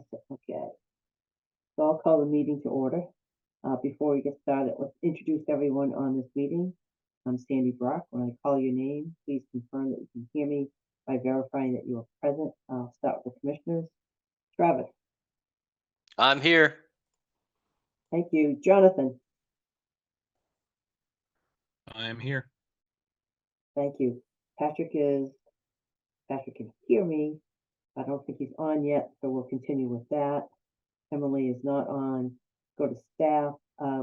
Okay. So I'll call the meeting to order. Before we get started, let's introduce everyone on this meeting. I'm Sandy Brock. When I call your name, please confirm that you can hear me by verifying that you are present. I'll start with the commissioners. Travis. I'm here. Thank you. Jonathan. I'm here. Thank you. Patrick can hear me. I don't think he's on yet, so we'll continue with that. Emily is not on. Go to staff.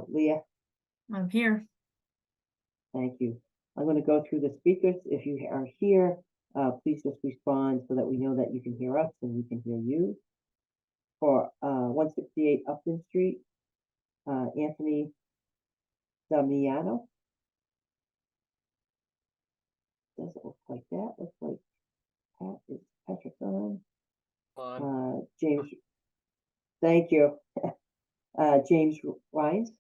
Leah. I'm here. Thank you. I'm going to go through the speakers. If you are here, please just respond so that we know that you can hear us and we can hear you. For 168 Upton Street, Anthony Damiano. Doesn't look like that. Looks like Patrick's on. James. Thank you. James Wines.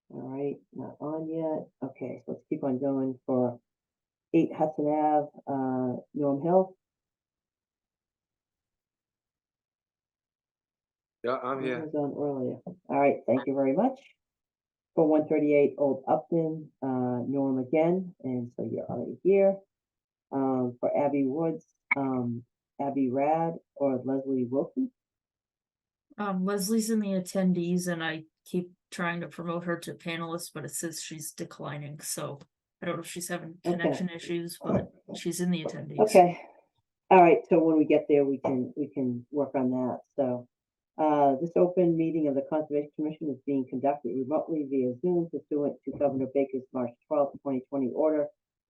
All right, not on yet. Okay, so let's keep on going for 8 Hudson Ave, Norm Hill. Yeah, I'm He here. was on earlier. All right, thank you very much. For 138 Old Upton, Norm again, and so you're already here. For Abby Woods, Abby Rad or Leslie Wilson. Leslie's in the attendees, and I keep trying to promote her to panelist, but it says she's declining. So I don't know if she's having connection issues, but she's in the attendees. Okay. All right. So when we get there, we can work on that. So this open meeting of the Conservation Commission is being conducted remotely via Zoom pursuant to Governor Baker's March 12, 2020 order,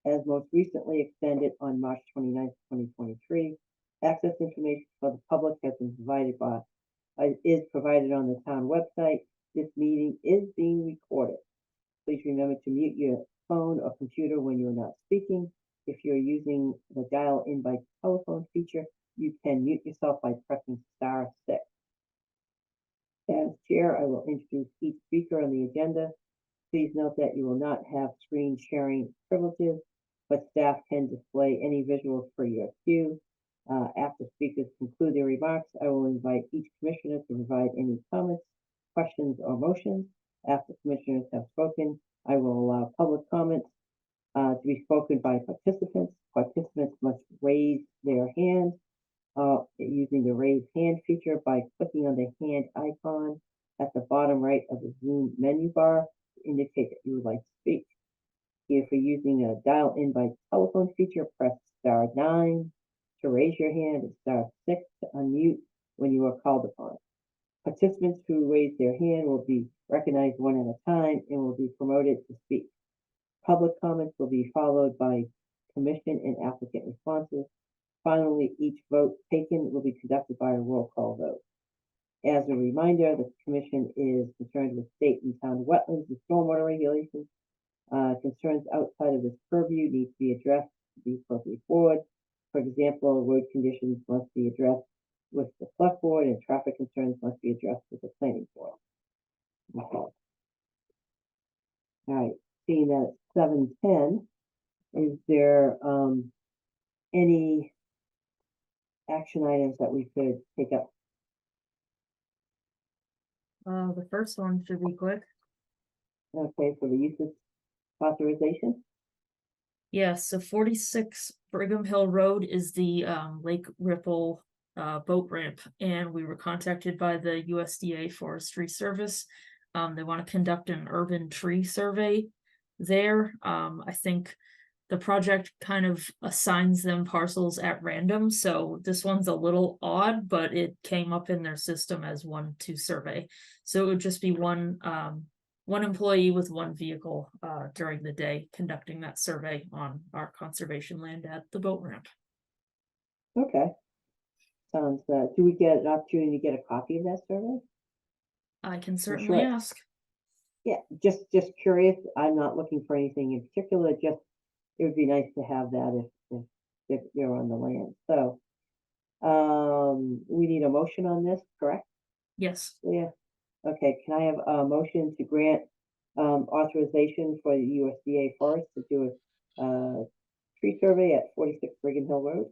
as most recently extended on March 29, 2023. Access information for the public has been provided on the town website. This meeting is being recorded. Please remember to mute your phone or computer when you're not speaking. If you're using the dial-in by telephone feature, you can mute yourself by pressing *6. As chair, I will introduce each speaker on the agenda. Please note that you will not have screen sharing privileges, but staff can display any visuals for your queue. After speakers conclude their remarks, I will invite each commissioner to provide any comments, questions, or motions. After commissioners have spoken, I will allow public comments to be spoken by participants. Participants must raise their hand using the raise hand feature by clicking on the hand icon at the bottom right of the Zoom menu bar to indicate that you would like to speak. If you're using a dial-in by telephone feature, press *9 to raise your hand and *6 to unmute when you are called upon. Participants who raise their hand will be recognized one at a time and will be promoted to speak. Public comments will be followed by commission and applicant responses. Finally, each vote taken will be conducted by a roll call vote. As a reminder, the commission is concerned with state and town wetlands and stormwater regulations. Concerns outside of this purview need to be addressed to the appropriate board. For example, road conditions must be addressed with the select board and traffic concerns must be addressed with the planning board. Okay. All right, seeing that it's 7:10, is there any action items that we could take up? The first one should be quick. Okay, for the use of authorization? Yes, so 46 Brigham Hill Road is the Lake Ripple boat ramp, and we were contacted by the USDA Forestry Service. They want to conduct an urban tree survey there. I think the project kind of assigns them parcels at random, so this one's a little odd, but it came up in their system as one to survey. So it would just be one employee with one vehicle during the day conducting that survey on our conservation land at the boat ramp. Okay. Sounds do we get an opportunity to get a copy of that survey? I can certainly sure. ask. Yeah, just curious. I'm not looking for anything in particular. Just it would be nice to have that if you're on the land. So we need a motion on this, correct? Yes. Yeah. Okay. Can I have a motion to grant authorization for the USDA Forest to do a tree survey at 46 Brigham Hill Road?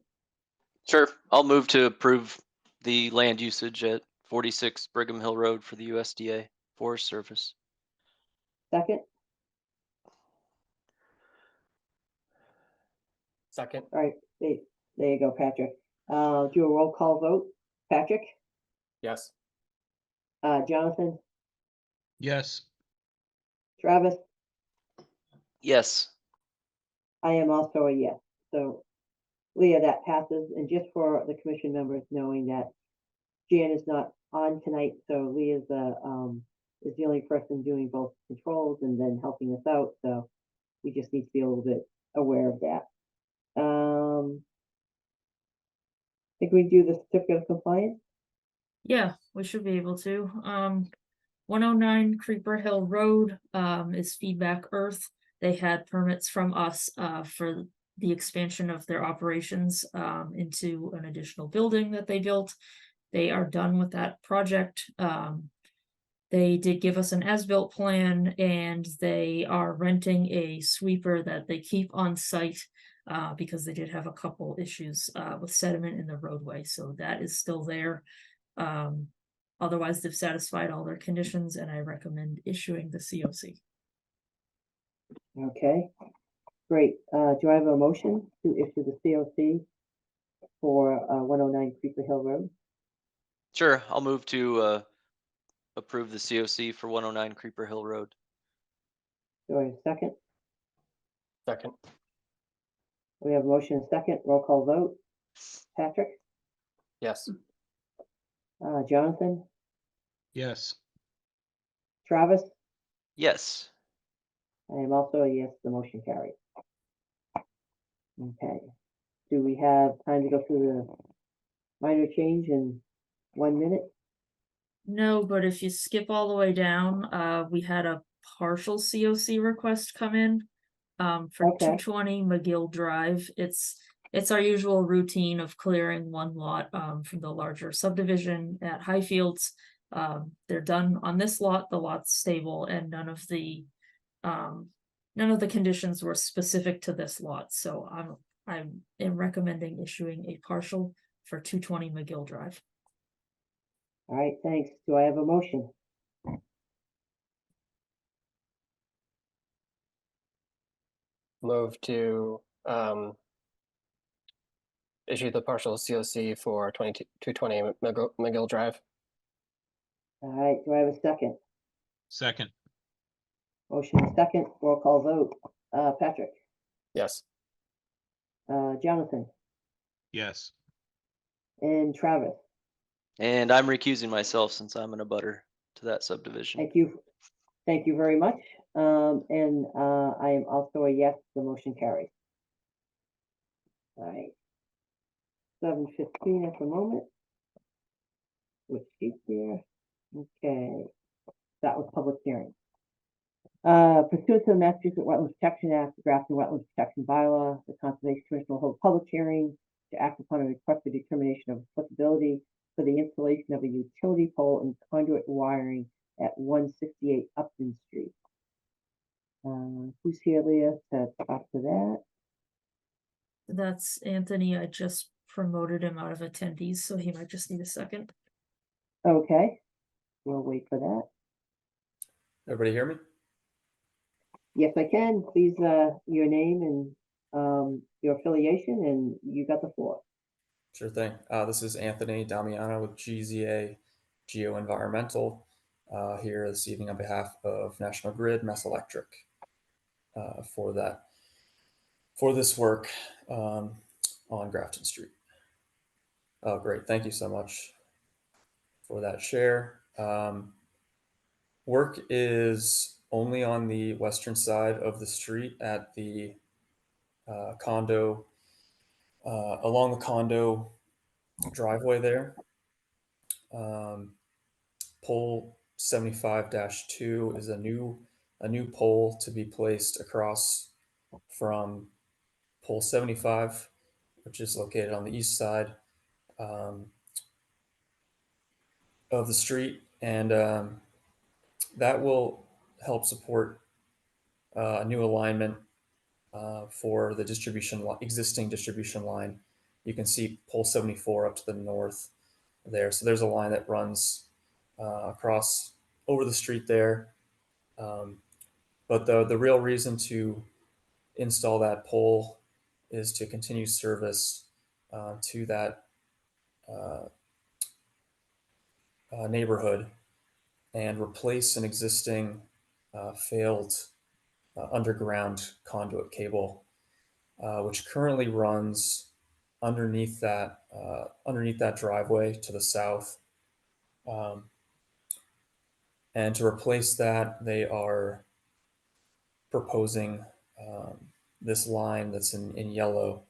Sure. I'll move to approve the land usage at 46 Brigham Hill Road for the USDA Forest Service. Second? Second. All right, there you go, Patrick. Do a roll call vote. Patrick, Yes. Jonathan, Yes. Travis, Yes. I am also a yes. So Leah, that passes. And just for the commission members knowing that Jan is not on tonight, so Leah's is the only person doing both controls and then helping us out. So we just need to be a little bit aware of that. Think we do the certificate of compliance? Yeah, we should be able to. 109 Creeper Hill Road, is Feedback Earth. They had permits from us, for the expansion of their operations, into an additional building that they built. They are done with that project. They did give us an as-built plan, and they are renting a sweeper that they keep on site, because they did have a couple issues, with sediment in the roadway, so that is still there. Otherwise, they've satisfied all their conditions, and I recommend issuing the COC. Okay, great. Do I have a motion to issue the COC for 109 Creeper Hill Road? Sure. I'll move to approve the COC for 109 Creeper Hill Road. Do I have a second? Second. We have a motion and a second. Roll call vote. Patrick, Yes. Jonathan, Yes. Travis, Yes. I am also a yes, the motion carries. Okay. Do we have time to go through the minor change in 1 minute? No, but if you skip all the way down, we had a partial COC request come in. For Okay. 220 McGill Drive. It's our usual routine of clearing one lot, from the larger subdivision at Highfields. They're done on this lot, the lot's stable, and none of the conditions were specific to this lot, so I am recommending issuing a partial for 220 McGill Drive. All right, thanks. Do I have a motion? Move to issue the partial COC for 220 McGill Drive. All right, do I have a second? Second. Motion and second, roll call vote. Patrick, Yes. Jonathan, Yes. and Travis. And I'm recusing myself since I'm in a butter to that subdivision. Thank you. Thank you very much. And I am also a yes, the motion carries. All right. 7:15 at the moment. Which sheet here? Okay. That was public hearing. Pursuant to the Massachusetts Wetlands Protection Act, the Grafton Wetlands Protection Bylaw, the Conservation Commission will hold a public hearing to act upon a request for determination of applicability for the installation of a utility pole and conduit wiring at 168 Upton Street. Who's here, Leah, to talk to that? That's Anthony. I just promoted him out of attendees, so he might just need a second. Okay, we'll wait for that. Everybody hear me? Yes, I can. Please, your name and your affiliation, and you got the floor. Sure thing. This is Anthony Damiano with GZA Geoenvironmental here this evening on behalf of National Grid, Mass Electric for this work on Grafton Street. Oh, great. Thank you so much for that share. Work is only on the western side of the street at the condo, along the condo driveway there. Pole 75-2 is a new pole to be placed across from pole 75, which is located on the east side of the street, and that will help support a new alignment for the existing distribution line. You can see pole 74 up to the north there. So there's a line that runs across over the street there. But the real reason to install that pole is to continue service to that neighborhood and replace an existing failed underground conduit cable, which currently runs underneath that driveway to the south. And to replace that, they are proposing this line that's in yellow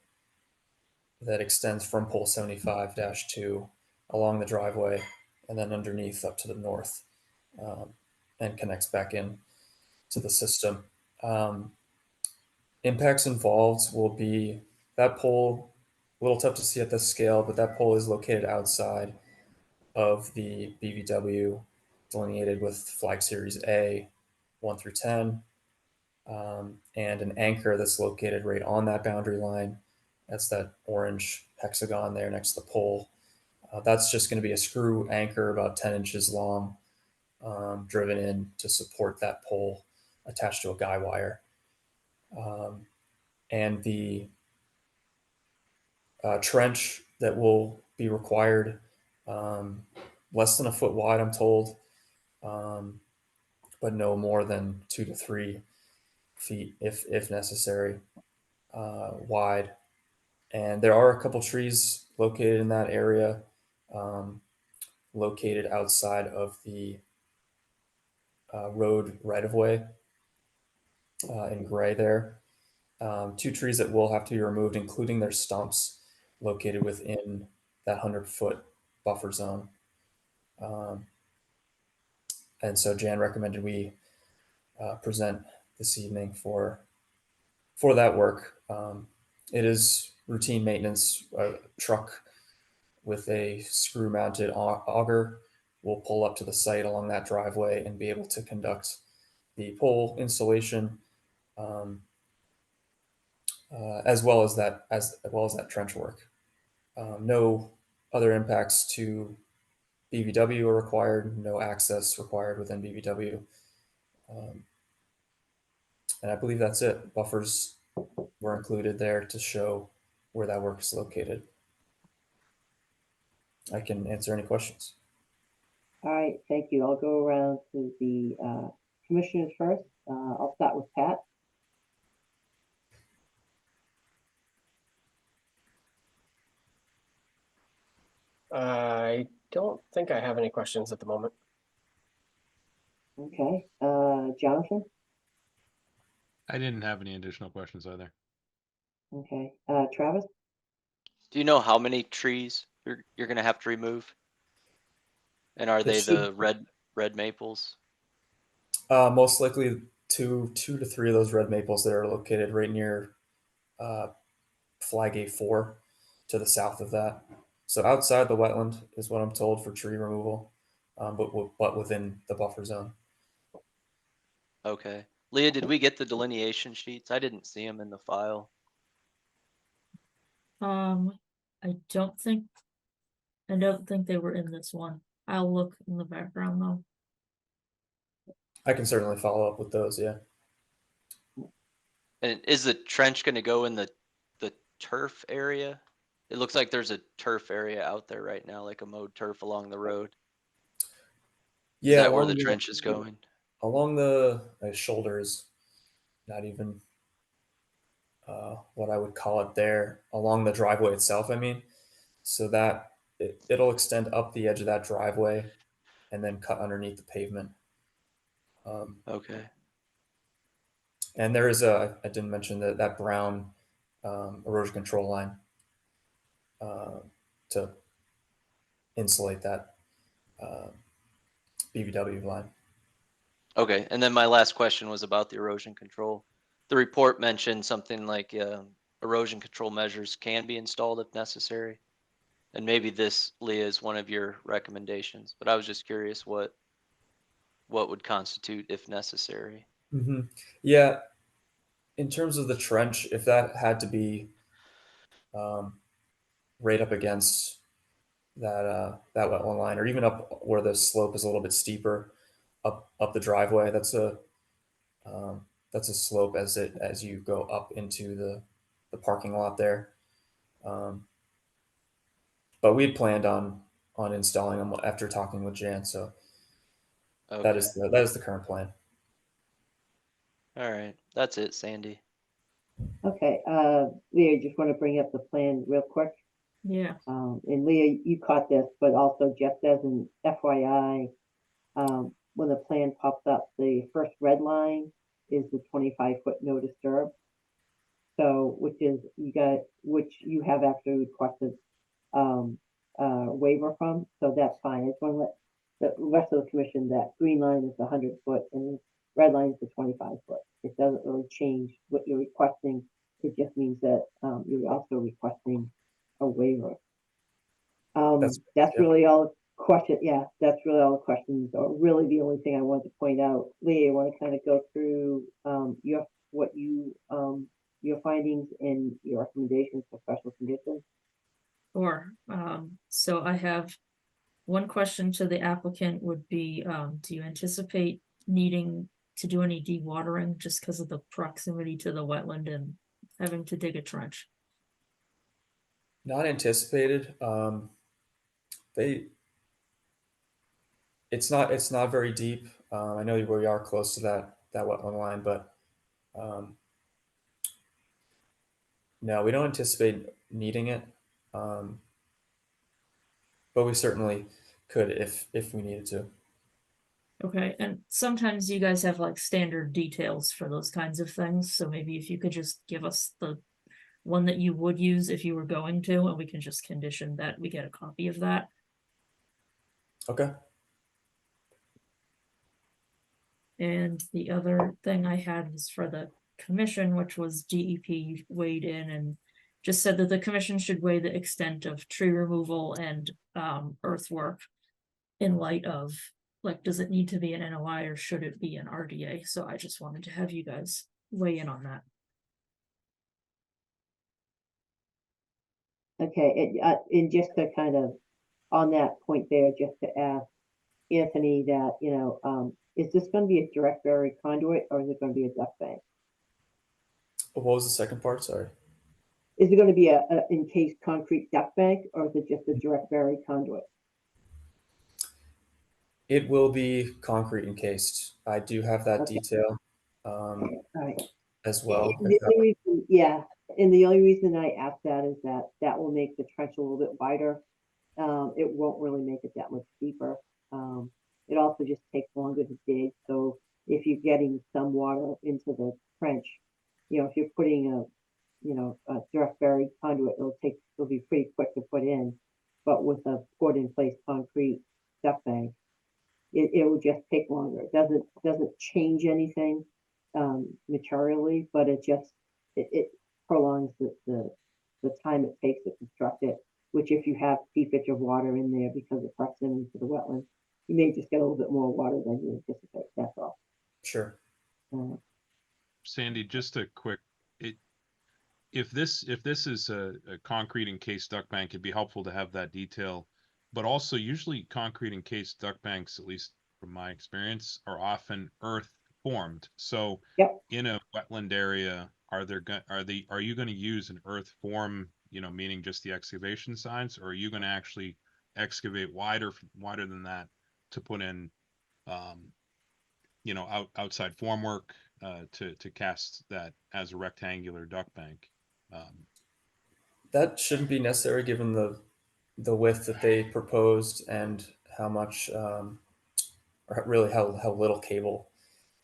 that extends from pole 75-2 along the driveway and then underneath up to the north, and connects back in to the system. Impacts involved will be that pole, a little tough to see at this scale, but that pole is located outside of the BVW, delineated with flag series A 1 through 10, and an anchor that's located right on that boundary line. That's that orange hexagon there next to the pole. That's just going to be a screw anchor about 10 inches long, driven in to support that pole attached to a guy wire. And the trench that will be required, less than a foot wide, I'm told, but no more than 2 to 3 feet if necessary, wide. And there are a couple trees located in that area, located outside of the road right-of-way in gray there. 2 trees that will have to be removed, including their stumps, located within that 100-foot buffer zone. And so Jan recommended we present this evening for that work. It is routine maintenance. A truck with a screw-mounted auger will pull up to the site along that driveway and be able to conduct the pole installation, as well as that trench work. No other impacts to BVW are required. No access required within BVW. And I believe that's it. Buffers were included there to show where that work is located. I can answer any questions. All right, thank you. I'll go around to the commissioners first. I'll start with Pat. I don't think I have any questions at the moment. Okay, Jonathan. I didn't have any additional questions either. Okay, Travis. Do you know how many trees you're gonna have to remove? And are There they should- the red maples? Most likely two to three of those red maples that are located right near flag A4 to the south of that. So outside the wetland is what I'm told for tree removal, but within the buffer zone. Okay. Leah, did we get the delineation sheets? I didn't see them in the file. I don't think they were in this one. I'll look in the background though. I can certainly follow up with those. Yeah. And is the trench gonna go in the turf area? It looks like there's a turf area out there right now, like a mowed turf along the road. Is Yeah. that where the trench is going? Along the shoulders, not even what I would call it there, along the driveway itself. I mean, so that it'll extend up the edge of that driveway and then cut underneath the pavement. Okay. And there is I didn't mention that brown erosion control line to insulate that BVW line. Okay, and then my last question was about the erosion control. The report mentioned something like erosion control measures can be installed if necessary. And maybe this, Leah, is one of your recommendations, but I was just curious what would constitute if necessary. Mm-hmm. Yeah. In terms of the trench, if that had to be right up against that wetland line, or even up where the slope is a little bit steeper, up the driveway. That's a slope as you go up into the parking lot there. But we had planned on installing them after talking with Jan, so that Okay, is that is the current plan. all right, that's it, Sandy. Okay, Leah, just want to bring up the plan real quick. Yeah, And Leah, you caught this, but also just as an FYI, when the plan pops up, the first red line is the 25-foot no disturb. So, which you have actually requested, waiver from, so that's fine. I just want to let the rest of the commission that green line is the 100-foot and the red line is the 25-foot. It doesn't really change what you're requesting. It just means that, you're also requesting a waiver. That's yeah. really all the question. Yeah, that's really all the questions, or really the only thing I wanted to point out. Leah, you want to kind of go through your findings and your recommendations for special conditions? or, so I have one question to the applicant would be, do you anticipate needing to do any dewatering just because of the proximity to the wetland and having to dig a trench? Not anticipated. They it's not very deep. I know we are close to that wetland line, but no, we don't anticipate needing it. But we certainly could if we needed to. Okay, and sometimes you guys have like standard details for those kinds of things, so maybe if you could just give us the one that you would use if you were going to, and we can just condition that we get a copy of that. Okay. And the other thing I had was for the commission, which was DEP weighed in and just said that the commission should weigh the extent of tree removal and earthwork in light of, like, does it need to be an NOI or should it be an RDA? So I just wanted to have you guys weigh in on that. Okay, and just to kind of, on that point there, just to ask Anthony that, is this going to be a direct buried conduit or is it going to be a duct bank? What was the second part? Sorry. Is it going to be a encased concrete duct bank or is it just a direct buried conduit? It will be concrete encased. I do have that Okay. detail All right. as well. The only reason, yeah, and the only reason I ask that is that will make the trench a little bit wider. It won't really make it that much deeper. It also just takes longer to dig. So if you're getting some water into the trench, if you're putting a direct buried conduit, it'll be pretty quick to put in. But with a poured in place concrete duct bank, it will just take longer. It doesn't change anything materially, but it prolongs the time it takes to construct it, which if you have seepage of water in there because of proximity to the wetland, you may just get a little bit more water than you anticipate. That's all. Sure. Sandy, just a quick, if this is a concrete encased duct bank, it'd be helpful to have that detail. But also, usually concrete encased duct banks, at least from my experience, are often earth formed. So Yep. in a wetland area, are you going to use an earth form, meaning just the excavation size, or are you going to actually excavate wider than that to put in outside formwork to cast that as a rectangular duct bank? That shouldn't be necessary given the width that they proposed and how much, or really how little cable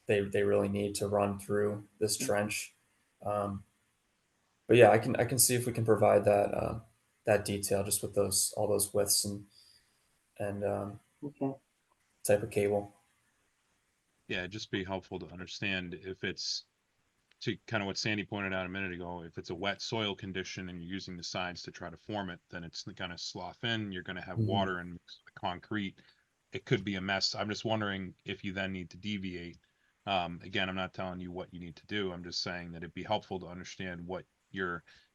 they really need to run through this trench. But yeah, I can see if we can provide that detail just with all those widths and Okay. type of cable. Yeah, it'd just be helpful to understand if it's, to kind of what Sandy pointed out a minute ago, if it's a wet soil condition and you're using the sides to try to form it, then it's going to slough in, you're going to have water and mix with the concrete. It could be a mess. I'm just wondering if you then need to deviate. Again, I'm not telling you what you need to do. I'm just saying that it'd be helpful to understand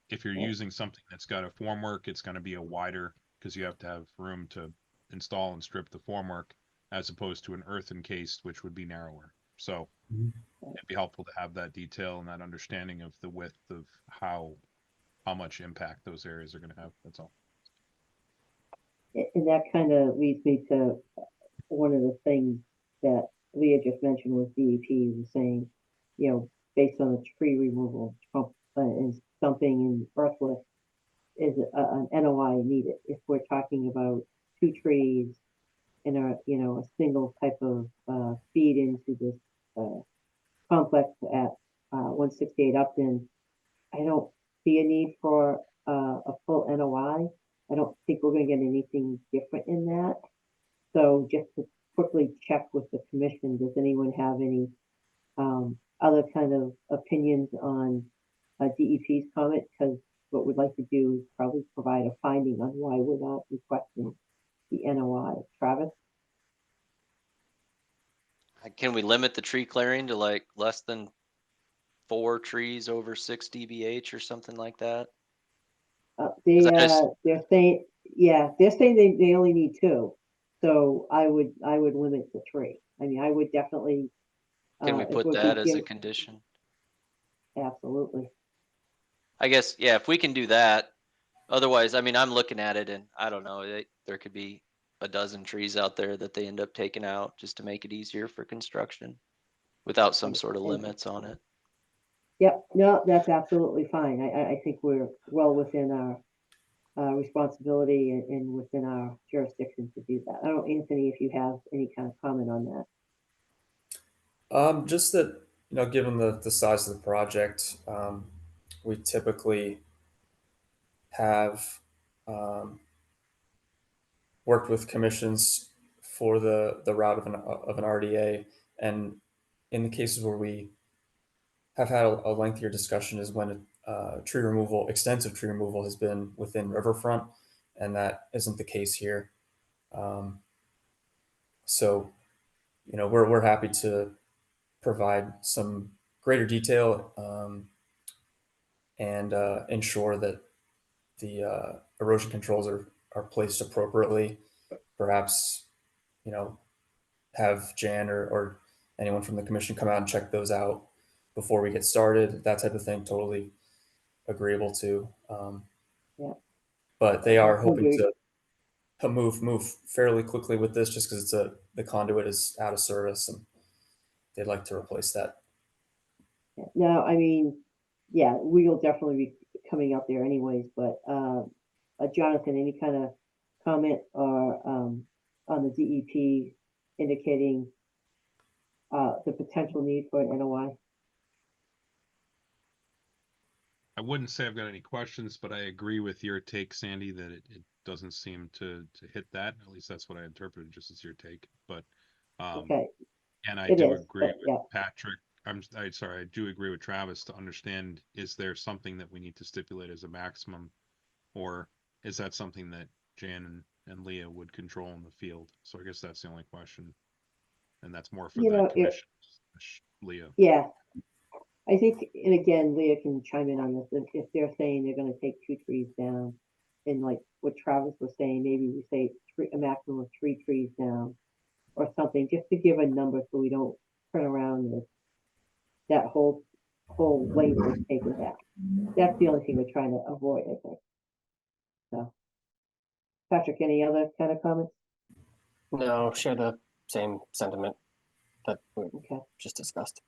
if you're using something that's got a formwork, it's going to be a wider because you have to have room to install and strip the formwork as opposed to an earth encased, which would be narrower. So Mhm. it'd be helpful to have that detail and that understanding of the width of how much impact those areas are going to have. That's all. And that kind of leads me to one of the things that Leah just mentioned was DEP was saying, you know, based on the tree removal and stumping and earthwork, is an NOI needed. If we're talking about 2 trees and a single type of feed into this complex at 168 Upton, I don't see a need for a full NOI. I don't think we're going to get anything different in that. So just to quickly check with the commission, does anyone have any other kind of opinions on DEP's comment? Because what we'd like to do is probably provide a finding on why we're not requesting the NOI. Travis? Can we limit the tree clearing to like less than 4 trees over 6 dBH or something like that? They're saying, yeah, they're saying they only need 2. So I would limit to 3. I mean, I would definitely. Can we if put we're that as a give- condition? Absolutely. I guess, yeah, if we can do that. Otherwise, I mean, I'm looking at it and I don't know, there could be a dozen trees out there that they end up taking out just to make it easier for construction without some sort of limits on it. Yep, no, that's absolutely fine. I think we're well within our responsibility and within our jurisdiction to do that. I don't know, Anthony, if you have any kind of comment on that. Just that, given the size of the project, we typically have worked with commissions for the route of an RDA, and in the cases where we have had a lengthier discussion is when extensive tree removal has been within riverfront, and that isn't the case here. So, we're happy to provide some greater detail and ensure that the erosion controls are placed appropriately. Perhaps, have Jan or anyone from the commission come out and check those out before we get started. That type of thing, totally agreeable to. Yeah. But they are hoping Agreed. to move fairly quickly with this, just because the conduit is out of service and they'd like to replace that. Yeah. No, I mean, yeah, we'll definitely be coming out there anyways, but Jonathan, any kind of comment or on the DEP indicating the potential need for an NOI? I wouldn't say I've got any questions, but I agree with your take, Sandy, that it doesn't seem to hit that. At least that's what I interpreted, just as your take. But Okay, and I it do is, agree but with yeah. Patrick. I'm sorry, I do agree with Travis to understand, is there something that we need to stipulate as a maximum, or is that something that Jan and Leah would control in the field? So I guess that's the only question. And that's more for You the know, commission, Leah. Yeah, I think, and again, Leah can chime in on this, if they're saying they're gonna take 2 trees down, and like what Travis was saying, maybe we say a maximum of 3 trees down, or something, just to give a number so we don't turn around and that whole length is taken back. That's the only thing we're trying to avoid, I think. So, Patrick, any other kind of comments? No, share the same sentiment that we Okay. just discussed.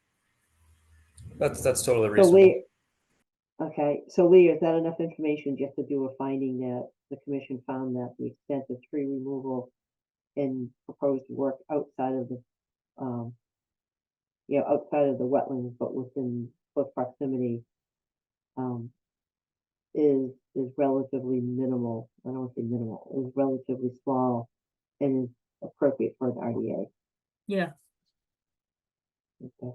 That's totally So reasonable. Lee, okay, so Lee, is that enough information just to do a finding that the commission found that the extent of tree removal and proposed work outside of the, outside of the wetlands, but within close proximity, is relatively minimal. I don't want to say minimal, is relatively small and is appropriate for an RDA. Yeah, Okay.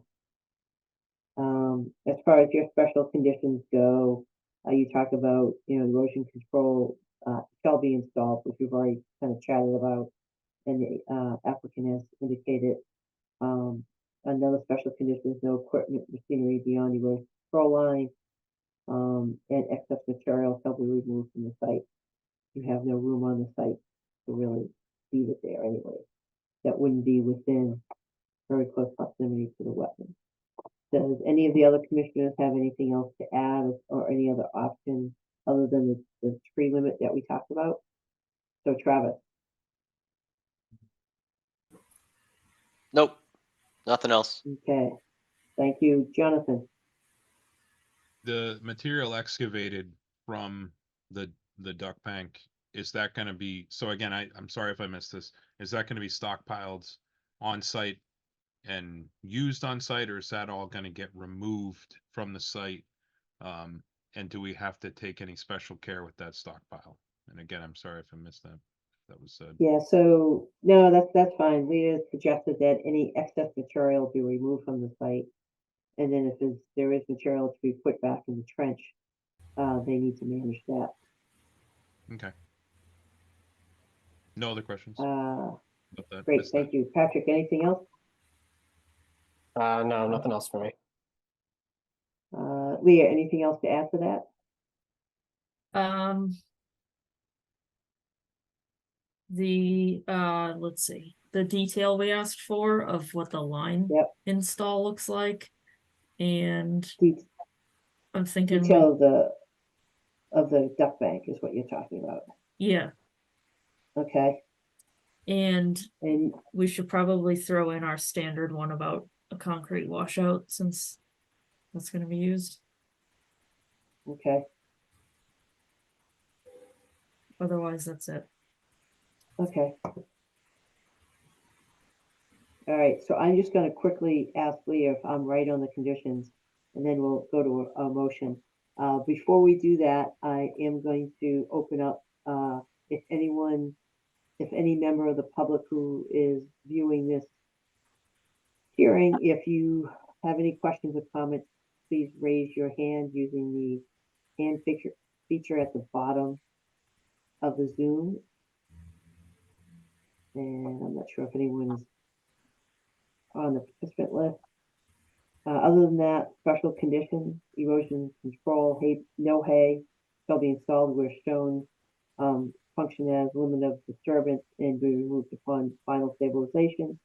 As far as your special conditions go, you talk about, erosion control shall be installed, which we've already kind of chatted about, and the applicant has indicated. Another special condition is no equipment, machinery beyond erosion control line, and excess material shall be removed from the site. you have no room on the site to really leave it there anyway. That wouldn't be within very close proximity to the wetland. Does any of the other commissioners have anything else to add or any other option other than the tree limit that we talked about? So Travis, Nope, nothing else. okay, thank you. Jonathan, The material excavated from the duck bank, is that gonna be, so again, I'm sorry if I missed this, is that gonna be stockpiled on site and used on site, or is that all gonna get removed from the site? And do we have to take any special care with that stockpile? And again, I'm sorry if I missed that. That was said. yeah, so, no, that's fine. Leah suggested that any excess material be removed from the site. And then if there is material to be put back in the trench, they need to manage that. Okay. No other questions? Uh, about that? great, Missed that. thank you. Patrick, anything else? No, nothing else for me. Leah, anything else to add to that? Let's see, the detail we asked for of what the line Yep. install looks like. And De- I'm thinking, Detail of the duck bank is what you're talking about. yeah, Okay, and and we should probably throw in our standard one about a concrete washout since that's gonna be used. okay, Otherwise, that's it. okay. All right, so I'm just gonna quickly ask Leah if I'm right on the conditions, and then we'll go to a motion. Before we do that, I am going to open up, if any member of the public who is viewing this hearing, if you have any questions or comments, please raise your hand using the hand feature at the bottom of the Zoom. And I'm not sure if anyone is on the participant list. Other than that, special conditions, erosion control, no hay shall be installed where shown, function as limit of disturbance and be removed upon final stabilization.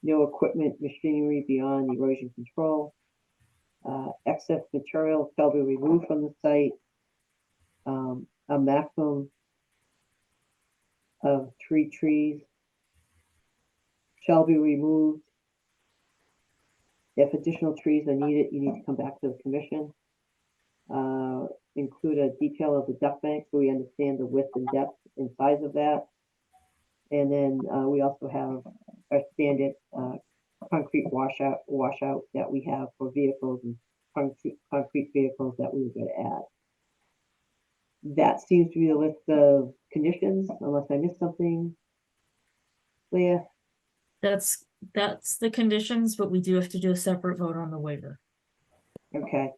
No equipment, machinery beyond erosion control. Excess material shall be removed from the site. A maximum of 3 trees shall be removed. If additional trees are needed, you need to come back to the commission. Include a detail of the duck bank so we understand the width and depth and size of that. And then we also have our standard concrete washout that we have for vehicles and concrete vehicles that we were going to add. That seems to be the list of conditions, unless I missed something. Leah? That's the conditions, but we do have to do a separate vote on the waiver. Okay,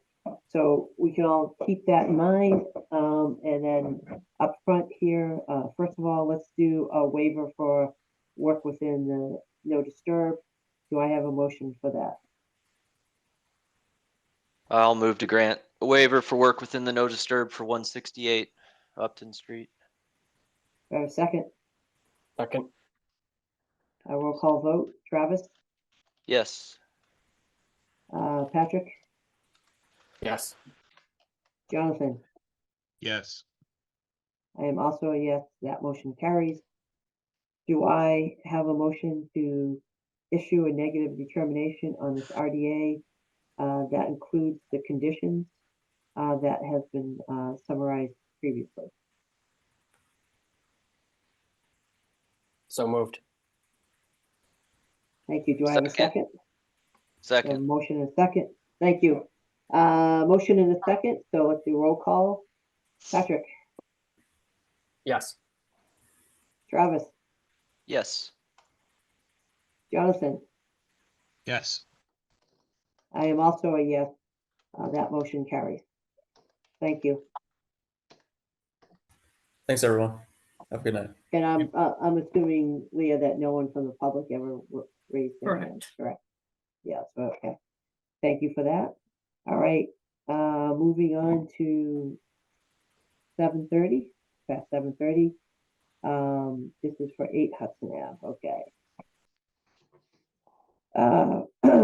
so we can all keep that in mind. And then up front here, first of all, let's do a waiver for work within the no disturb. Do I have a motion for that? I'll move to grant a waiver for work within the no disturb for 168 Upton Street. Do I have a second? Second, A roll call vote. Travis? Yes. Patrick? yes. Jonathan? Yes. I am also a yes. That motion carries. Do I have a motion to issue a negative determination on this RDA that includes the conditions that has been summarized previously? So moved. Thank you. Do I have a Second. second? A Second. motion and a second. Thank you. Motion and a second. So let's do roll call. Patrick, Yes. Travis, Yes. Jonathan. Yes. I am also a yes. That motion carries. Thank you. Thanks, everyone. Have a good night. And I'm assuming, Leah, that no one from the public ever raised their hand, correct? Yes, okay. Thank you for that. All right, moving on to 7:30. past 7:30. This is for 8 Hudson Ave, okay.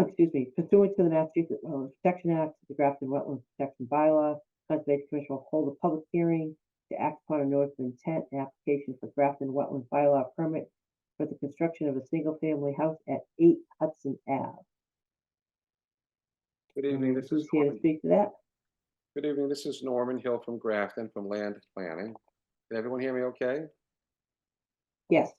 Excuse me, pursuant to the Massachusetts Wetlands Protection Act, the Grafton Wetlands Protection Bylaw, Conservation Commission will hold a public hearing to act upon a notice of intent and application for Grafton Wetlands Bylaw permit for the construction of a single-family house at 8 Hudson Ave. Good evening, this is Who's here to Norman. speak to that? Good evening, this is Norman Hill from Grafton, from Land Planning. Can everyone hear me okay? Yes,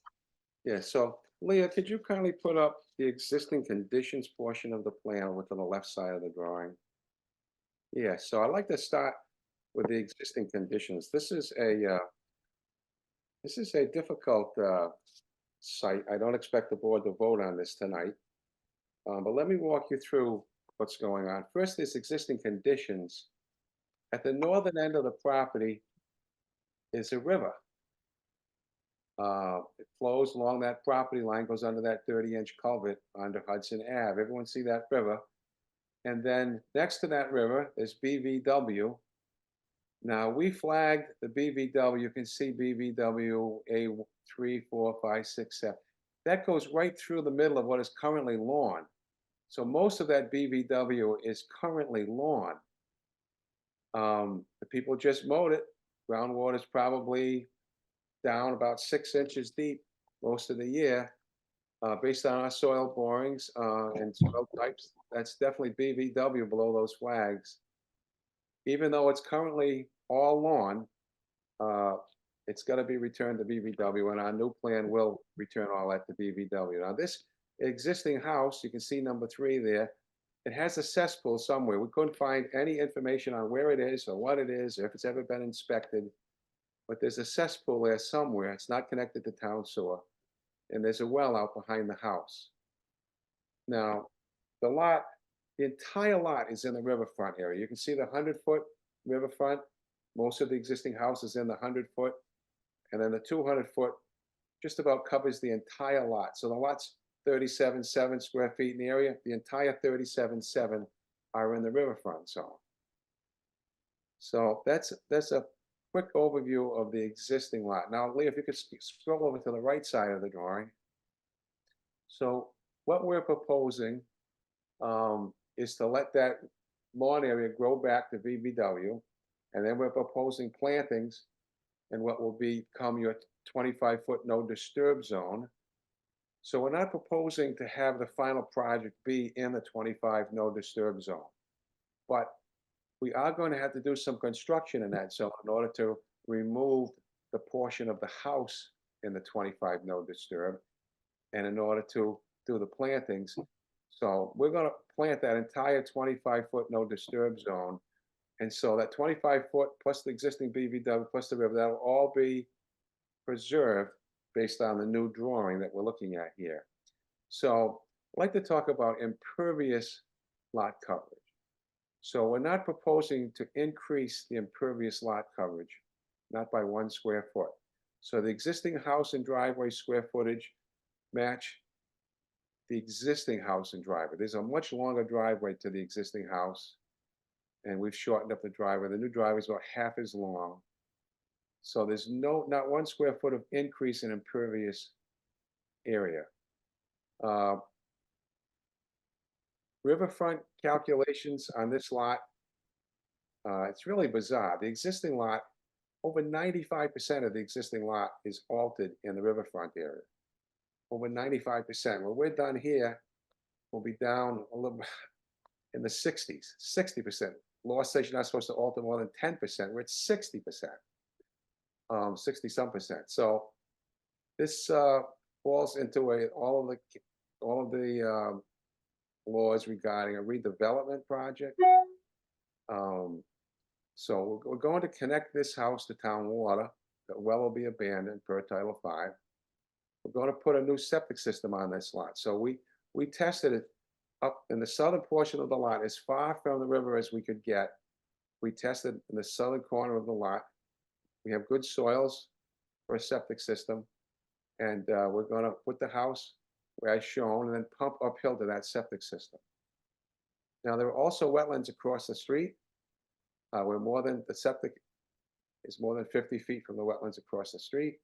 Yeah, so Leah, could you kindly put up the existing conditions portion of the plan over to the left side of the drawing? Yeah, so I'd like to start with the existing conditions. This is a difficult site. I don't expect the board to vote on this tonight. But let me walk you through what's going on. First, there's existing conditions. At the northern end of the property is a river. It flows along that property line, goes under that 30-inch culvert under Hudson Ave. Everyone see that river? And then next to that river is BVW. Now, we flagged the BVW. You can see BVW A3, 4, 5, 6, 7. That goes right through the middle of what is currently lawn. So most of that BVW is currently lawn. The people just mowed it. Groundwater is probably down about 6 inches deep most of the year. Based on our soil borings and soil types, that's definitely BVW below those flags. Even though it's currently all lawn, it's got to be returned to BVW, and our new plan will return all that to BVW. Now, this existing house, you can see number 3 there, it has a cesspool somewhere. We couldn't find any information on where it is or what it is or if it's ever been inspected, but there's a cesspool there somewhere. It's not connected to town sewer, and there's a well out behind the house. Now, the entire lot is in the riverfront area. You can see the 100-foot riverfront. Most of the existing house is in the 100-foot, and then the 200-foot just about covers the entire lot. So the lot's 37.7 square feet in the area. The entire 37.7 are in the riverfront zone. So that's a quick overview of the existing lot. Now, Lee, if you could scroll over to the right side of the drawing. So what we're proposing is to let that lawn area grow back to BVW, and then we're proposing plantings in what will become your 25-foot no disturb zone. So we're not proposing to have the final project be in the 25 no disturb zone, but we are going to have to do some construction in that zone in order to remove the portion of the house in the 25 no disturb, and in order to do the plantings. So we're going to plant that entire 25-foot no disturb zone. And so that 25-foot plus the existing BVW plus the river, that'll all be preserved based on the new drawing that we're looking at here. So I'd like to talk about impervious lot coverage. So we're not proposing to increase the impervious lot coverage, not by 1 square foot. So the existing house and driveway square footage match the existing house and driveway. There's a much longer driveway to the existing house, and we've shortened up the driveway. The new driveway is about half as long. So there's not 1 square foot of increase in impervious area. Riverfront calculations on this lot, it's really bizarre. The existing lot, over 95% of the existing lot is altered in the riverfront area. Over 95%. When we're done here, we'll be down a little in the 60s, 60%. Law says you're not supposed to alter more than 10%. We're at 60%, 60-some%. So this falls into all of the laws regarding a redevelopment project. So we're going to connect this house to town water. The well will be abandoned per Title V. We're going to put a new septic system on this lot. So we tested it up in the southern portion of the lot, as far from the river as we could get. We tested in the southern corner of the lot. We have good soils for a septic system, and we're going to put the house where I've shown and then pump uphill to that septic system. Now, there are also wetlands across the street. We're more than the septic is more than 50 feet from the wetlands across the street.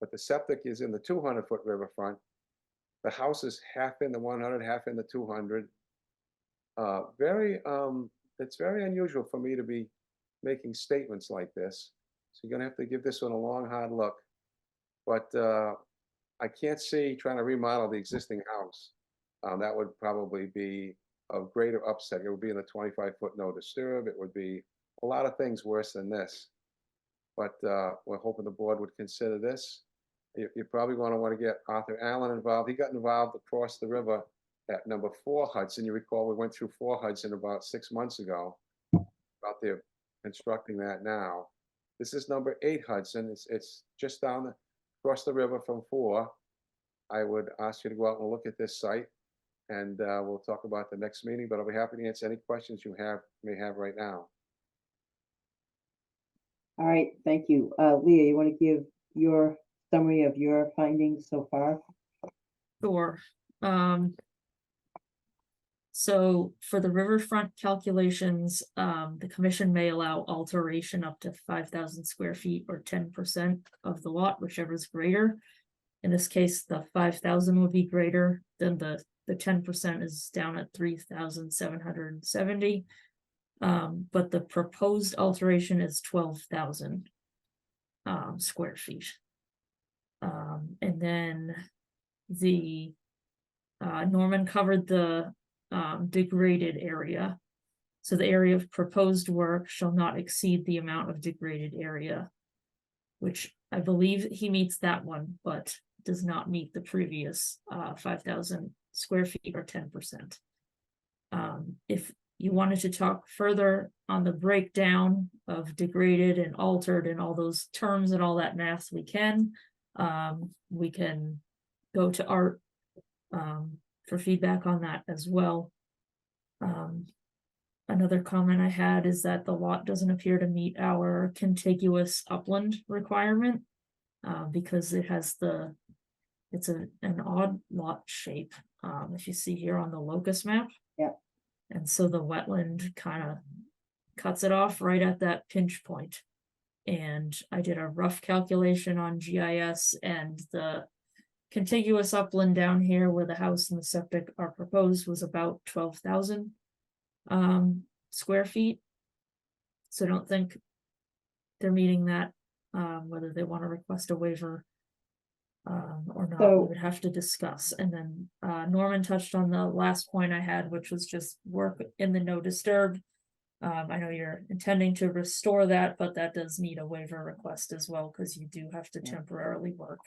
But the septic is in the 200-foot riverfront. The house is half in the 100, half in the 200. It's very unusual for me to be making statements like this. So you're gonna have to give this one a long, hard look. But I can't see trying to remodel the existing house. That would probably be of greater upset. It would be in the 25-foot no disturb. It would be a lot of things worse than this. But we're hoping the board would consider this. You're probably going to want to get Arthur Allen involved. He got involved across the river at number 4 Hudson. You recall we went through 4 Hudson about 6 months ago. Out there constructing that now. This is number 8 Hudson. It's just down across the river from 4. I would ask you to go out and look at this site, and we'll talk about the next meeting. But I'll be happy to answer any questions you may have right now. All right, thank you. Leah, you want to give your summary of your findings so far? Sure. So for the riverfront calculations, the commission may allow alteration up to 5,000 square feet or 10% of the lot, whichever is greater. In this case, the 5,000 would be greater than the 10% is down at 3,770. But the proposed alteration is 12,000 square feet. And then the Norman covered the degraded area. So the area of proposed work shall not exceed the amount of degraded area, which I believe he meets that one, but does not meet the previous 5,000 square feet or 10%. If you wanted to talk further on the breakdown of degraded and altered and all those terms and all that math, we can go to Art for feedback on that as well. Another comment I had is that the lot doesn't appear to meet our contiguous upland requirement because it has it's an odd lot shape. If you see here on the locus map. Yep. And so the wetland kind of cuts it off right at that pinch point. And I did a rough calculation on GIS, and the contiguous upland down here where the house and the septic are proposed was about 12,000 square feet. So I don't think they're meeting that, whether they want to request a waiver or not, we would have to discuss. And then Norman touched on the last point I had, which was just work in the no disturb. I know you're intending to restore that, but that does need a waiver request as well, because you do have to temporarily work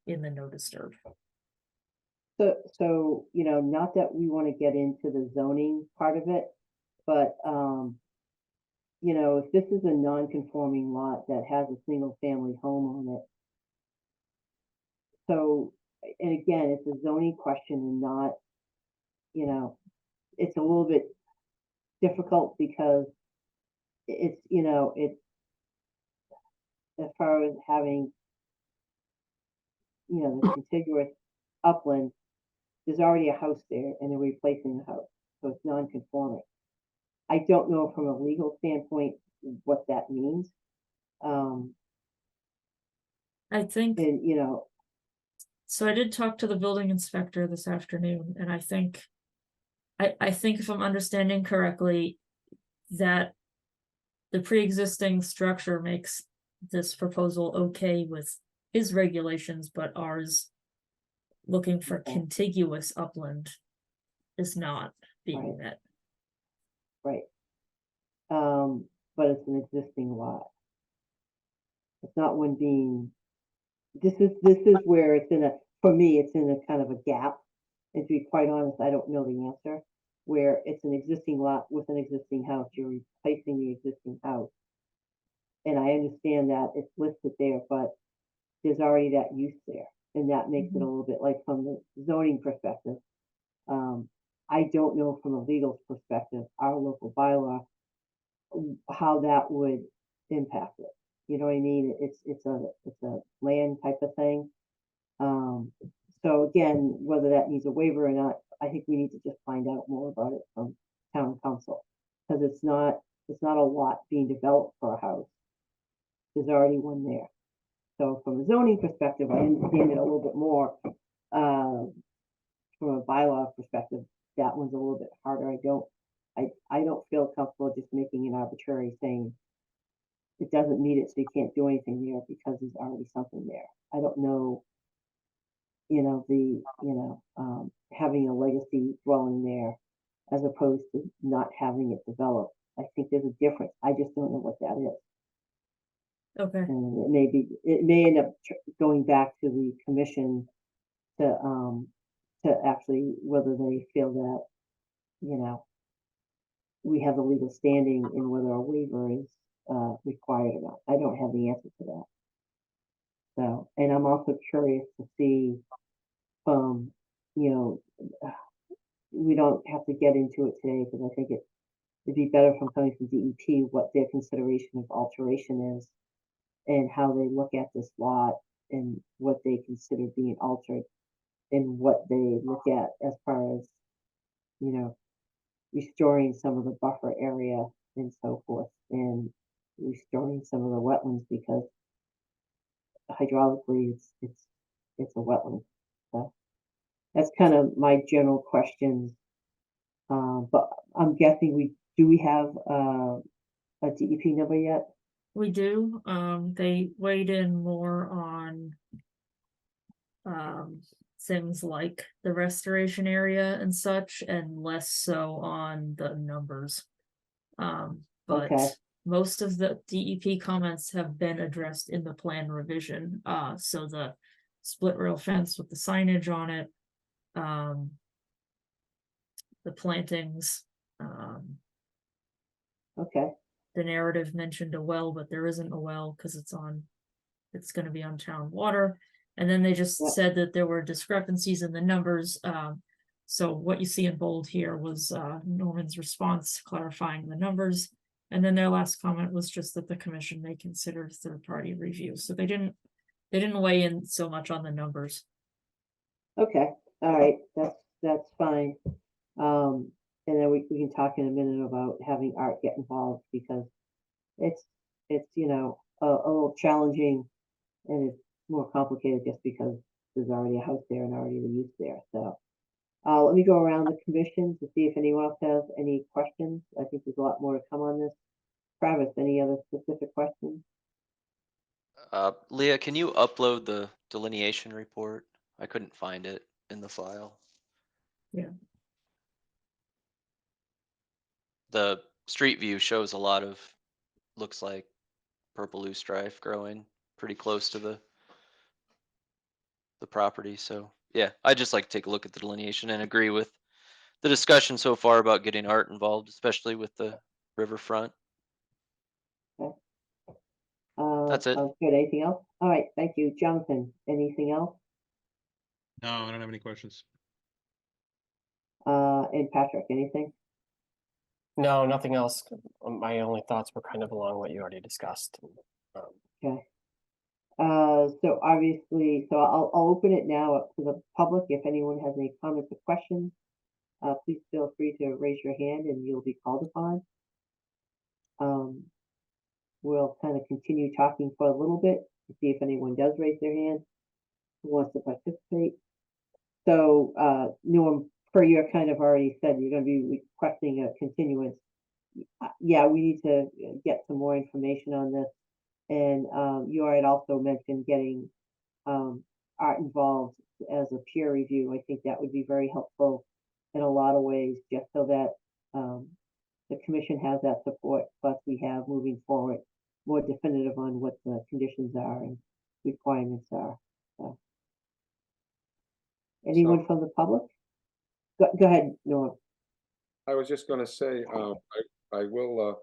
in the no disturb. So, you know, not that we want to get into the zoning part of it, but, you know, if this is a non-conforming lot that has a single family home on it. So, and again, it's a zoning question and not, you know, it's a little bit difficult because it's, you know, it's as far as having, you know, the contiguous upland, there's already a house there and they're replacing the house, so it's non-conforming. I don't know from a legal standpoint what that means. I think, and you know, so I did talk to the building inspector this afternoon, and I think if I'm understanding correctly, that the pre-existing structure makes this proposal okay with his regulations, but ours looking for contiguous upland is not being met. right. But it's an existing lot. It's not one being, this is where it's in a, for me, it's in a kind of a gap. And to be quite honest, I don't know the answer, where it's an existing lot with an existing house, you're replacing the existing house. And I understand that it's listed there, but there's already that use there. And that makes it a little bit like from the zoning perspective. I don't know from a legal perspective, our local bylaw, how that would impact it. You know what I mean? It's a land type of thing. So again, whether that needs a waiver or not, I think we need to just find out more about it from town council, because it's not a lot being developed for a house. there's already one there. So from a zoning perspective, I understand it a little bit more. From a bylaw perspective, that one's a little bit harder. I don't feel comfortable just making an arbitrary saying it doesn't meet it, so you can't do anything there because there's already something there. I don't know, having a legacy dwelling there as opposed to not having it developed. I think there's a difference. I just don't know what that is. Okay, And it may end up going back to the commission to actually whether they feel that, we have the legal standing and whether a waiver is required or not. I don't have the answer to that. So, and I'm also curious to see, we don't have to get into it today because I think it'd be better from coming from DEP what their consideration of alteration is and how they look at this lot and what they consider being altered and what they look at as far as, restoring some of the buffer area and so forth, and restoring some of the wetlands because hydraulically it's a wetland. So that's kind of my general questions. But I'm guessing we have a DEP number yet? we do. They weighed in more on things like the restoration area and such, and less so on the numbers. But Okay. most of the DEP comments have been addressed in the plan revision. So the split rail fence with the signage on it, the plantings, Okay, the narrative mentioned a well, but there isn't a well because it's gonna be on town water. And then they just Yep. said that there were discrepancies in the numbers. So what you see in bold here was Norman's response clarifying the numbers. And then their last comment was just that the commission may consider third-party review. So they didn't weigh in so much on the numbers. okay, all right, that's fine. And then we can talk in a minute about having Art get involved because it's a little challenging and it's more complicated just because there's already a house there and already the use there. So let me go around the commission to see if anyone else has any questions. I think there's a lot more to come on this. Travis, any other specific questions? Leah, can you upload the delineation report? I couldn't find it in the file. Yeah. The street view shows a lot of, looks like purple loosestrife growing pretty close to the property. So yeah, I'd just like to take a look at the delineation and agree with the discussion so far about getting Art involved, especially with the riverfront. That's it. Sounds good. Anything else? All right, thank you. Jonathan, anything else? No, I don't have any questions. And Patrick, anything? No, nothing else. My only thoughts were kind of along what you already discussed. Okay. So obviously, I'll open it now up to the public. If anyone has any comments or questions, please feel free to raise your hand and you'll be called upon. We'll kind of continue talking for a little bit to see if anyone does raise their hand who wants to participate. So, Norm, per your kind of already said, you're gonna be requesting a continuance. Yeah, we need to get some more information on this. And you had also mentioned getting Art involved as a peer review. I think that would be very helpful in a lot of ways, just so that the commission has that support, plus we have moving forward more definitive on what the conditions are and requirements are. So. Anyone from the public? Go ahead, Norm. I was just gonna say, I will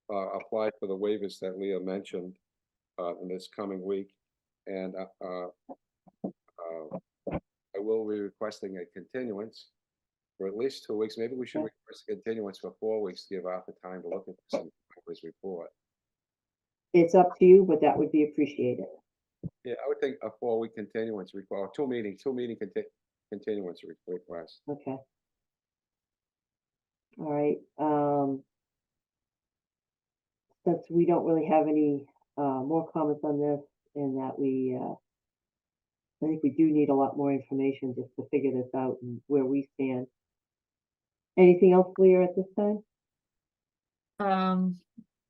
apply for the waivers that Leah mentioned in this coming week. And I will be requesting a continuance for at least 2 weeks. Maybe we should Okay. request a continuance for 4 weeks to give Arthur time to look at this and his report. It's up to you, but that would be appreciated. Yeah, I would think a 4-week continuance require, two meeting continuance request. Okay. All right. Since we don't really have any more comments on this and that I think we do need a lot more information just to figure this out and where we stand. Anything else, Leah, at this time?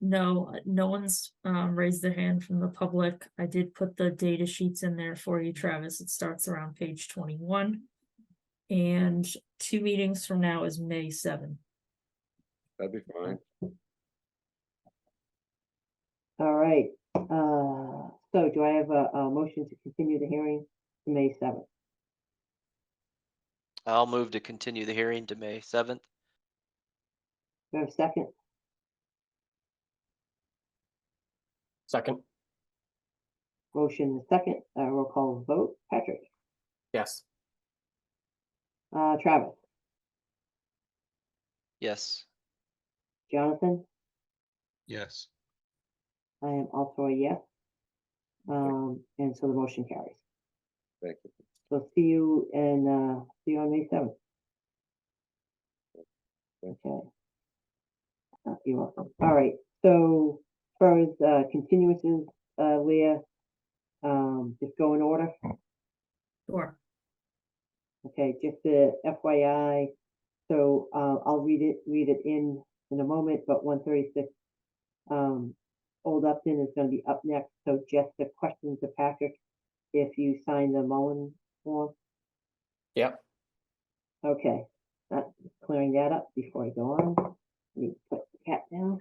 No, no one's raised their hand from the public. I did put the data sheets in there for you, Travis. It starts around page 21. And 2 meetings from now is May 7th. That'd be fine. All right, so do I have a motion to continue the hearing to May 7th? I'll move to continue the hearing to May 7th. Do I have a second? Second, Motion and second, roll call vote. Patrick, yes. Travis, Yes. Jonathan, Yes. I am also a yes. And so the motion carries. Thank you. So see you on May 7th. Okay. You're welcome. All right, so as far as continuances, Leah, just go in order. Sure. Okay, just the FYI, so I'll read it in a moment, but 136 Old Upton is gonna be up next, so just a question to Patrick, if you sign the Mullen form. Yep. Okay, clearing that up before I go on. Let me put the cat down.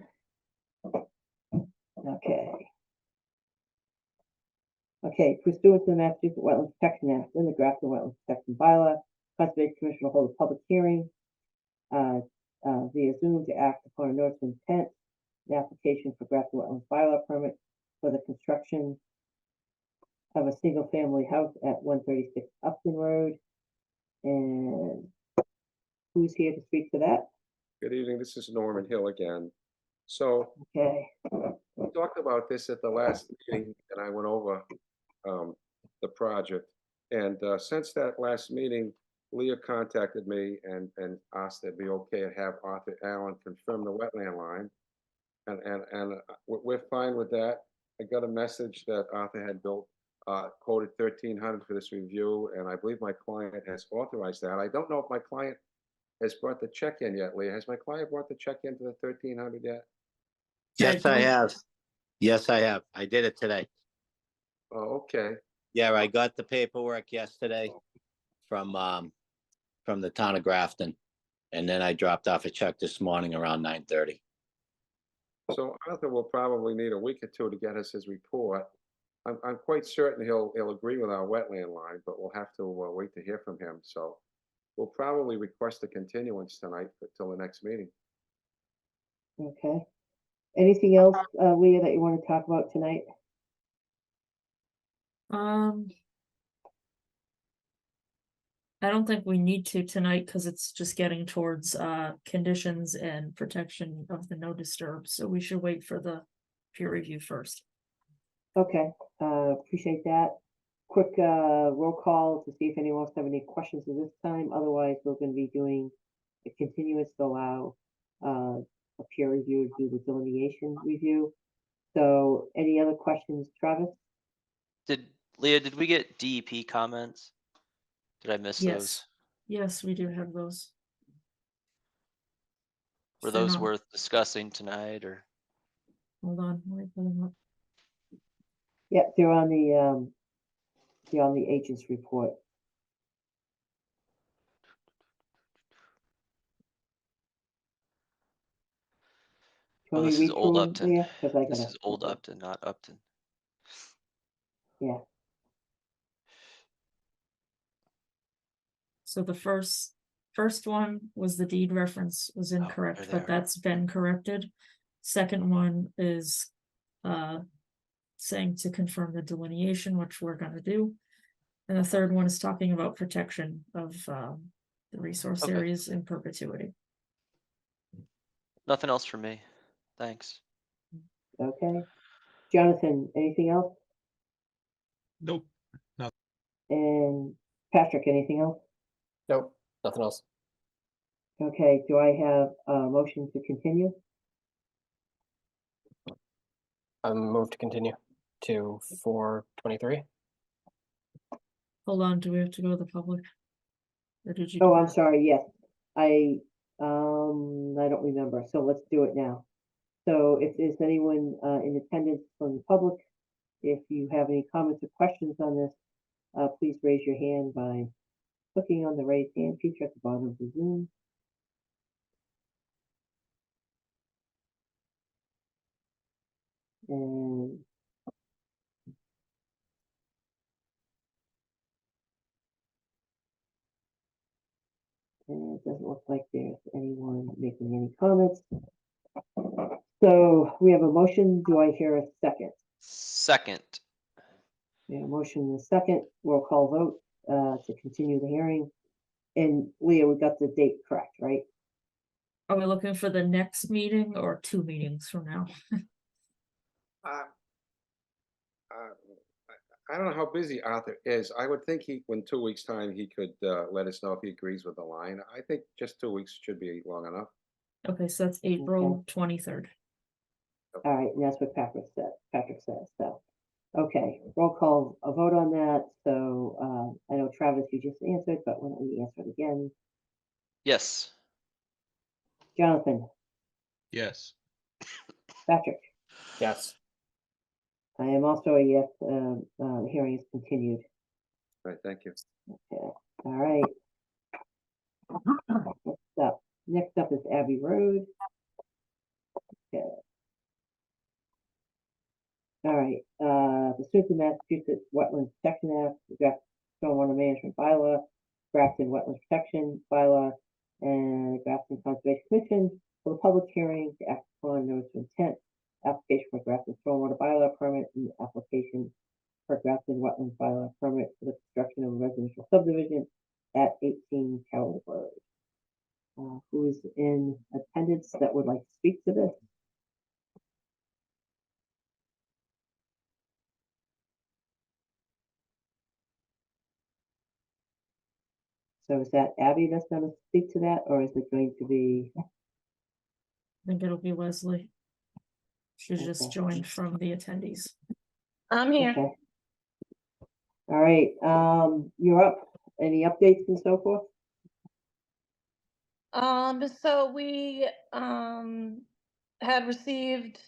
Okay. Okay, pursuant to the Massachusetts Wetlands Protection Act and the Grafton Wetlands Protection Bylaw, Conservation Commission will hold a public hearing via Zoom to act upon a notice of intent, the application for Grafton Wetlands Bylaw permit for the construction of a single-family house at 136 Upton Road. And who's here to speak to that? Good evening, this is Norman Hill again. So Okay, we talked about this at the last meeting and I went over the project. And since that last meeting, Leah contacted me and asked if it'd be okay to have Arthur Allen confirm the wetland line. And we're fine with that. I got a message that Arthur had built, quoted 1,300 for this review, and I believe my client has authorized that. I don't know if my client has brought the check in yet, Leah. Has my client brought the check into the 1,300 yet? Yes, I don't- have. Yes, I have. I did it today. Oh, okay. Yeah, I got the paperwork yesterday from the town of Grafton. And then I dropped off a check this morning around 9:30. So Arthur will probably need a week or two to get us his report. I'm quite certain he'll agree with our wetland line, but we'll have to wait to hear from him. So we'll probably request a continuance tonight till the next meeting. okay. Anything else, Leah, that you want to talk about tonight? I don't think we need to tonight because it's just getting towards conditions and protection of the no disturb, so we should wait for the peer review first. Okay, appreciate that. Quick roll call to see if anyone else have any questions at this time. Otherwise, we're going to be doing a continuance to allow a peer review to do the delineation review. So any other questions, Travis? Leah, did we get DEP comments? Did I miss Yes. those? Yes, we do have those. Were They're those not- worth discussing tonight or? Hold on, let me pull them up. Yep, they're on the agent's report. Oh, Want me to this is read Old through 'em, Upton. Leah? 'Cause I This gotta- is Old Upton, not Upton. Yeah, So the first one was the deed reference was there incorrect, they but are. that's been corrected. Second one is saying to confirm the delineation, which we're gonna do. And the third one is talking about protection of the resource Okay. areas in perpetuity. Nothing else for me. Thanks. okay. Jonathan, anything else? Nope. And Patrick, anything else? Nope, nothing else. Okay, do I have a motion to continue? Move to continue to 4/23. Hold on, do we have to go to the public? Or did you? Oh, do I'm that? sorry, yes. I don't remember, so let's do it now. So if there's anyone in attendance from the public, if you have any comments or questions on this, please raise your hand by clicking on the raise hand feature at the bottom of the Zoom. And it doesn't look like there's anyone making any comments. So we have a motion. Do I hear a second? Second. We have a motion and a second. Roll call vote to continue the hearing. And Leah, we got the date correct, right? Are we looking for the next meeting or 2 meetings from now? Uh, I don't know how busy Arthur is. I would think in 2 weeks' time, he could let us know if he agrees with the line. I think just 2 weeks should be long enough. Okay, so that's April 23rd. All right, and that's what Patrick says, so. Okay, roll call, a vote on that. So I know Travis, you just answered, but why don't we answer it again? Yes. Jonathan, Yes. Patrick, Yes. I am also a yes, the hearing is continued. Right, thank you. Okay, all right. Next up is Abbey Road. Okay. All right, pursuant to Massachusetts Wetlands Protection Act, the draft stormwater management bylaw, Grafton Wetlands Protection bylaw, and Grafton Conservation Commission for the public hearing to act upon notice of intent, application for Grafton stormwater bylaw permit, and application for Grafton Wetlands bylaw permit for the construction of a residential subdivision at 18 Carroll Road. Who is in attendance that would like to speak to this? So is that Abby that's going to speak to that, or is it going to be? I think it'll be Leslie. She Okay. just joined from the attendees. I'm here. Okay. All right, you're up. Any updates and so forth? So we had received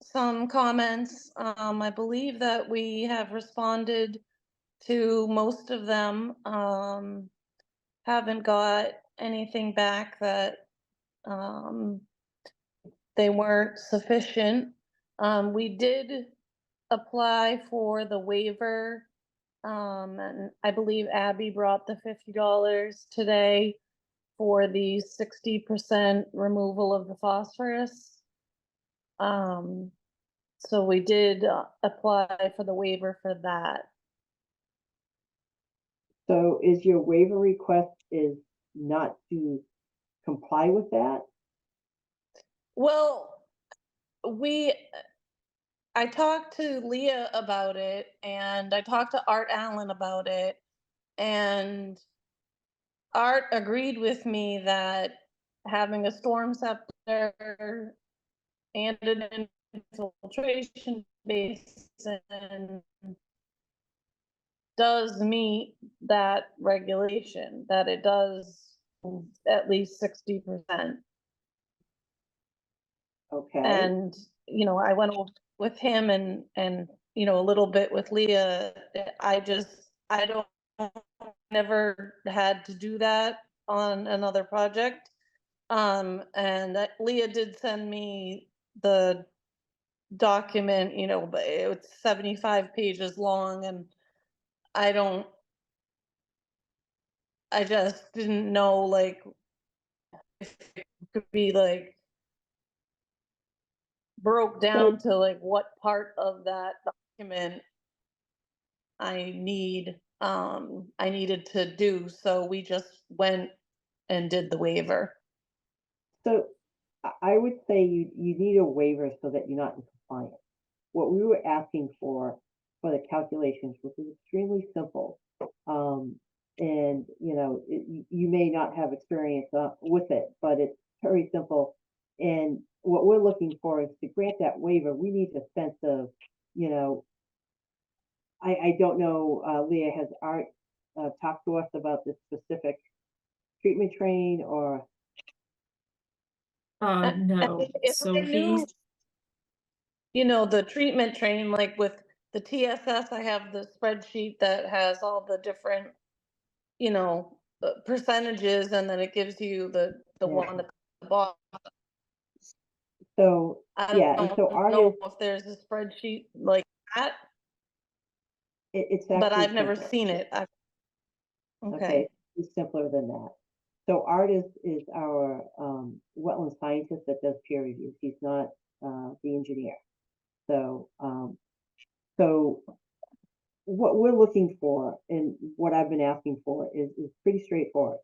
some comments. I believe that we have responded to most of them. Haven't got anything back that they weren't sufficient. We did apply for the waiver. And I believe Abby brought the $50 today for the 60% removal of the phosphorus. So we did apply for the waiver for that. So is your waiver request is not to comply with that? Well, I talked to Leah about it, and I talked to Art Allen about it, and Art agreed with me that having a storm scepter and an infiltration basin does meet that regulation, that it does at least 60%. Okay. And, I went with him and, a little bit with Leah. I don't, never had to do that on another project. And Leah did send me the document, but it's 75 pages long, and I just didn't know, like, if it could be like broke down to like what part of that document I needed to do. So we just went and did the waiver. So I would say you need a waiver so that you're not in compliance. What we were asking for the calculations, which is extremely simple. And you may not have experience with it, but it's very simple. And what what we're looking for is to grant that waiver, we need a sense of, you know, I don't know, Leah, has Art, talked to us about this specific treatment train or, No, If so I knew, he's, you know, the treatment train, like with the TSS, I have the spreadsheet that has all the different, you know, percentages, and then it gives you the Yeah. one at the bottom. so, I yeah, and so don't Art know is, if there's a spreadsheet like that, it's but actually I've never simpler. seen it. Okay, Okay, it's simpler than that. So Art is our wetland scientist that does peer reviews. He's not the engineer. So so what we're looking for and what I've been asking for is pretty straightforward.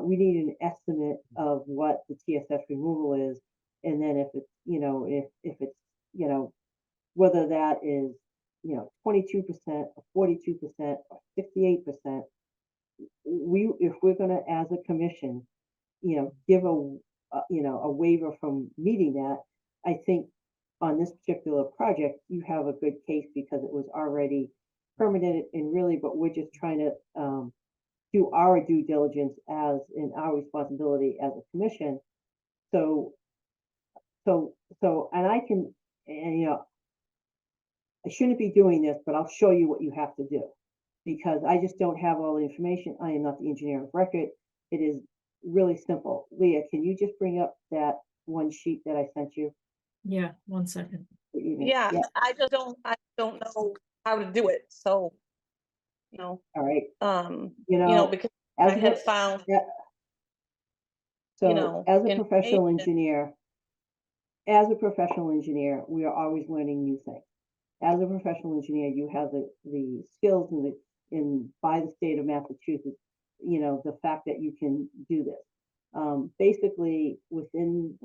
We need an estimate of what the TSS removal is, and then if it's, you know, if it's, you know, whether that is, you know, 22% or 42% or 68%, if we're gonna, as a commission, you know, give you know, a waiver from meeting that, I think on this particular project, you have a good case because it was already permitted and really, but we're just trying to do our due diligence as in our responsibility as a commission. So, and I can, and you know, I shouldn't be doing this, but I'll show you what you have to do because I just don't have all the information. I am not the engineer of record. It is really simple. Leah, can you just bring up that one sheet that I sent you? yeah, 1 second. yeah, I don't know how to do it, so, you know, All right. you know, because I as a, had found, yeah, you so know, as a information. professional engineer, we are always learning new things. As a professional engineer, you have the skills and by the state of Massachusetts, you know, the fact that you can do this. Basically, within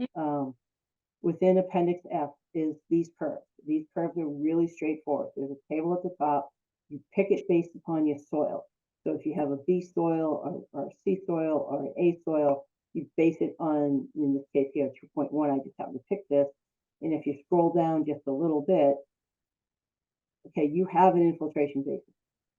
Appendix F is these curves. These curves are really straightforward. There's a table at the top. You pick it based upon your soil. So if you have a B soil or C soil or an A soil, you base it on, in this case here, 2.1. I just happened to pick this. And if you scroll down just a little bit, okay, you have an infiltration basin.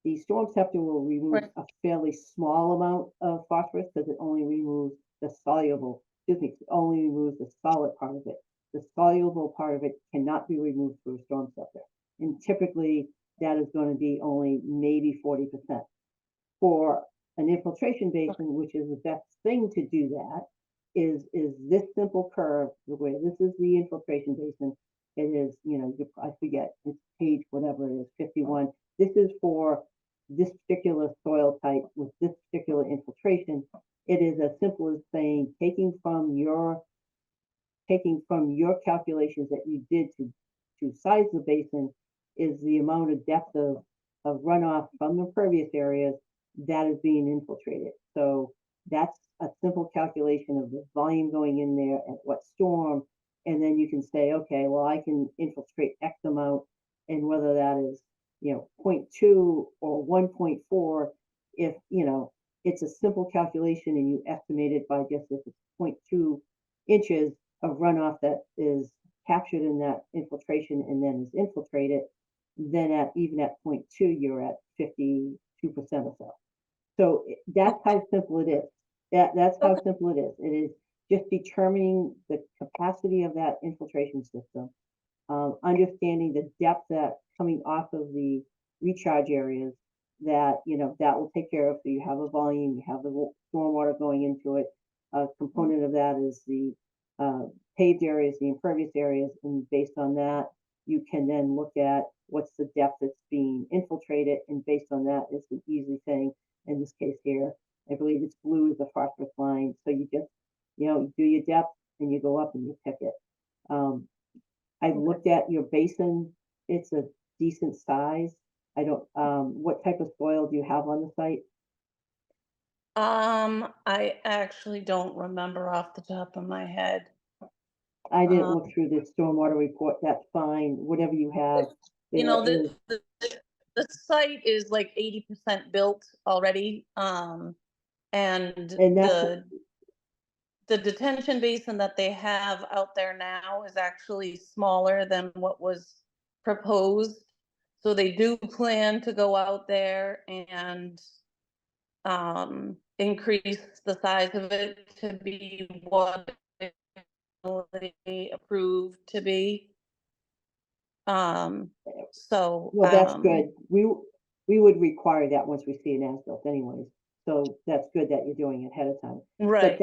The storm scepter will remove Right. a fairly small amount of phosphorus because it only removes the soluble, excuse me, it only removes the solid part of it. The soluble part of it cannot be removed through a storm scepter. And typically that is going to be only maybe 40%. For an infiltration basin, which is the best thing to do that, is this simple curve, the way this is the infiltration basin. It is, you know, I forget, it's page whatever it is, 51. This is for this particular soil type with this particular infiltration. It is as simple as saying, taking from your calculations that you did to size the basin is the amount of depth of runoff from the pervious areas that is being infiltrated. So that's a simple calculation of the volume going in there at what storm. And then you can say, okay, well, I can infiltrate X amount, and whether that is, you know, 0.2 or 1.4, if, you know, it's a simple calculation and you estimate it by just if it's 0.2 inches of runoff that is captured in that infiltration and then is infiltrated, then even at 0.2, you're at 52% or so. So that's how simple it is. That's how simple it is. It is just determining the capacity of that infiltration system, understanding the depth that coming off of the recharge areas that, you know, that will take care of. So you have a volume, you have the stormwater going into it. A component of that is the paved areas, the impervious areas, and based on that, you can then look at what's the depth that's being infiltrated, and based on that, it's an easy thing. In this case here, I believe it's blue is the phosphorus line. So you just, you know, do your depth and you go up and you pick it. I looked at your basin. It's a decent size. I don't, what type of soil do you have on the site? I actually don't remember off the top of my head. I didn't look through the stormwater report. That's fine. Whatever you have. You know, there is- the site is like 80% built already. And And that's- the the detention basin that they have out there now is actually smaller than what was proposed. So they do plan to go out there and increase the size of it to be what they approved to be. So Well, that's good. We would require that once we see an as-built anyways. So that's good that you're doing it ahead of time. But right,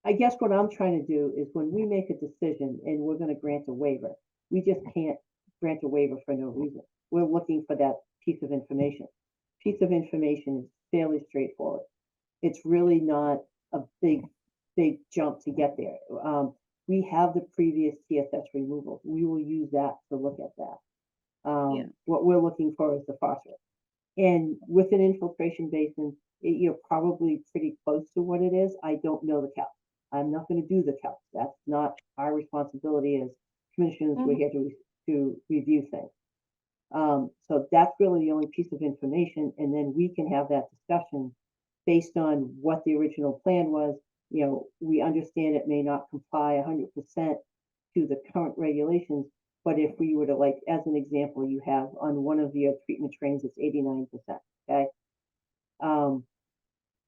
I guess what I'm trying to do is when we make a decision and we're gonna grant a waiver, we just can't grant a waiver for no reason. We're looking for that piece of information. Piece of information is fairly straightforward. It's really not a big jump to get there. We have the previous TSS removal. We will use that to look at that. Yeah. What we're looking for is the phosphorus. And with an infiltration basin, you're probably pretty close to what it is. I don't know the calc. I'm not gonna do the calc. That's not our responsibility as commissioners. We're here to review things. So that's really the only piece of information, and then we can have that discussion based on what the original plan was. You know, we understand it may not comply 100% to the current regulations, but if we were to, like, as an example, you have on one of your treatment trains, it's 89%, okay?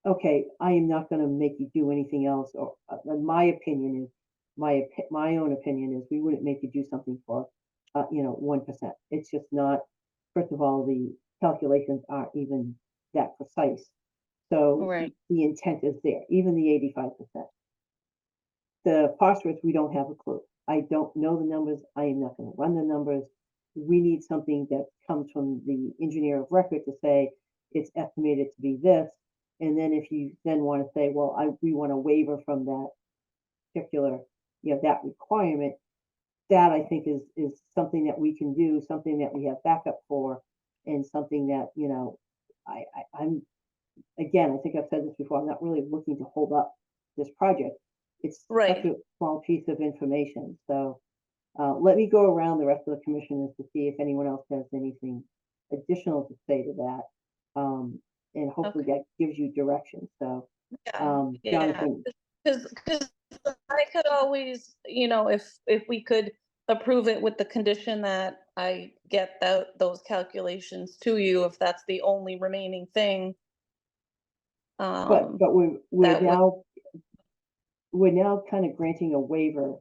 Okay, I am not gonna make you do anything else, or, my opinion is, my own opinion is, we wouldn't make you do something for, 1%. It's just not, first of all, the calculations aren't even that precise. So right, the intent is there, even the 85%. The phosphorus, we don't have a clue. I don't know the numbers. I am not gonna run the numbers. We need something that comes from the engineer of record to say it's estimated to be this. And then if you then wanna say, well, we want a waiver from that particular, that requirement, that I think is something that we can do, something that we have backup for, and something that, I'm, again, I think I've said this before, I'm not really looking to hold up this project. It's such right. a small piece of information, so, let me go around the rest of the commissioners to see if anyone else has anything additional to say to that. And hopefully that gives you direction, so, Yeah, Jonathan, because I could always, if we could approve it with the condition that I get those calculations to you, if that's the only remaining thing. but we're that would- now kind of granting a waiver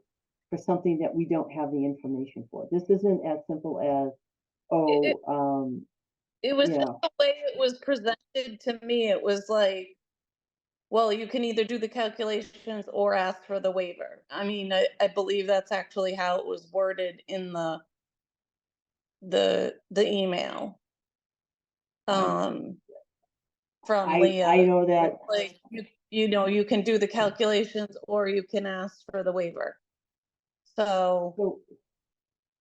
for something that we don't have the information for. This isn't as simple as, It, oh, it was you just know, the way it was presented to me. It was like, well, you can either do the calculations or ask for the waiver. I mean, I believe that's actually how it was worded in the email. From I Leah. know that, Like, you can do the calculations or you can ask for the waiver. So,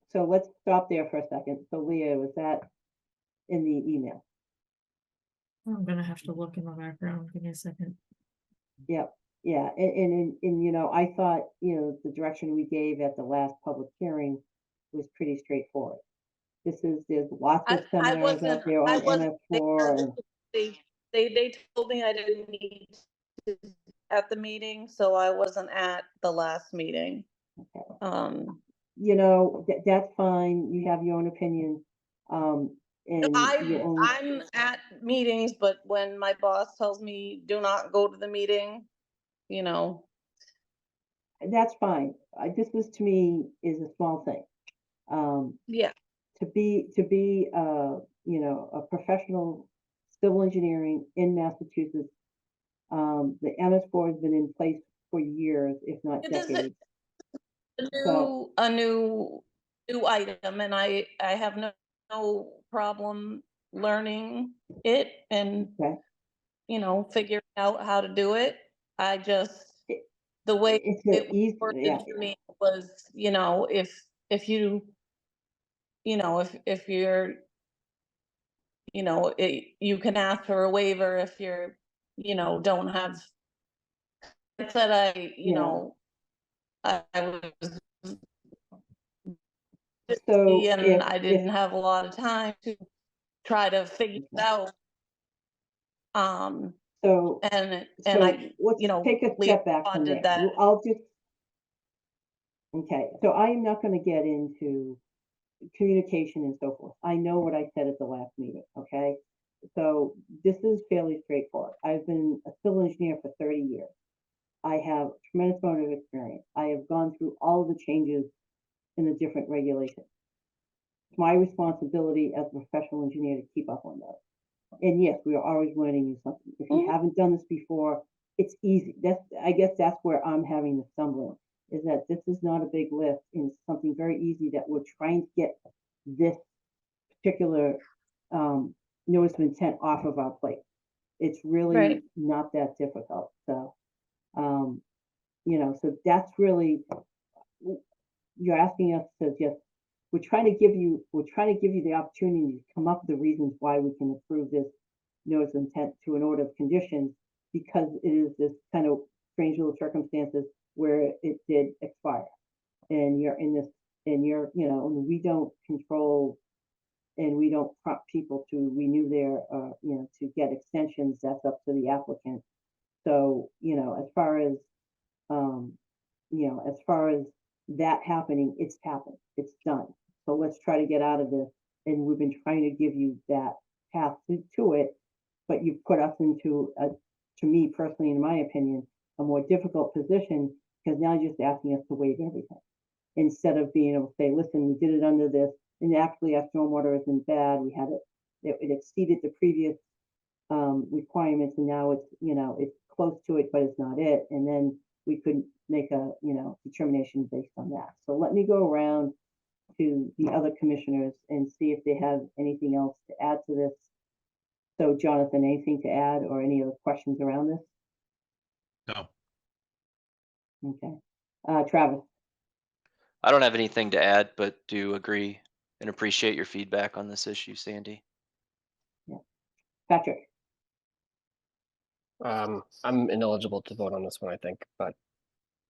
so let's stop there for a second. So Leah, was that in the email? I'm gonna have to look in the background. Give me a second. Yep, yeah, and I thought, the direction we gave at the last public hearing was pretty straightforward. There's lots of I seminars out there I on wasn't MS4 there. and, They told me I didn't need to at the meeting, so I wasn't at the last meeting. okay. That's fine, you have your own opinion, and your own, I'm at meetings, but when my boss tells me do not go to the meeting, that's fine. This is, to me, is a small thing. yeah. To be, a professional civil engineering in Massachusetts, the MS4 has been in place for years, if not It is decades. a new item, and I have no problem learning it and Okay, figuring out how to do it. I just It- the way it's it an was easy, worded yeah, to me was, if you if you're you can ask for a waiver if you're don't have. I said yeah. I was So busy and I didn't have a lot of time to try to figure it out. So, And so I, let's you know, take a Leah step back from responded there. that. Well, I'll just. Okay, so I am not gonna get into communication and so forth. I know what I said at the last meeting, okay? So this is fairly straightforward. I've been a civil engineer for 30 years. I have tremendous amount of experience. I have gone through all the changes in the different regulations. It's my responsibility as a professional engineer to keep up on those. And yes, we are always learning new something. If you Mhm. haven't done this before, it's easy. I guess that's where I'm having the stumbling, is that this is not a big lift and it's something very easy that we're trying to get this particular notice of intent off of our plate. It's really Right. not that difficult. So, so that's really, you're asking us to just, we're trying to give you the opportunity to come up with the reasons why we can approve this notice of intent to an order of conditions, because it is this kind of strange little circumstances where it did expire. And you're in this, and and we don't control, and we don't prompt people to renew their, to get extensions. That's up to the applicant. So, as far as that happening, it's happened, it's done. So let's try to get out of this. And we've been trying to give you that path to it, but you've put us into to me personally, in my opinion, a more difficult position, because now you're just asking us to waive everything instead of being able to say, listen, we did it under this, and actually our stormwater isn't bad. We had it exceeded the previous requirements, and now it's close to it, but it's not it. And then we could make a determination based on that. So let me go around to the other commissioners and see if they have anything else to add to this. So Jonathan, anything to add or any other questions around this? No, Okay. Travis? I don't have anything to add, but do agree and appreciate your feedback on this issue, Sandy. Patrick? I'm ineligible to vote on this one, I think, but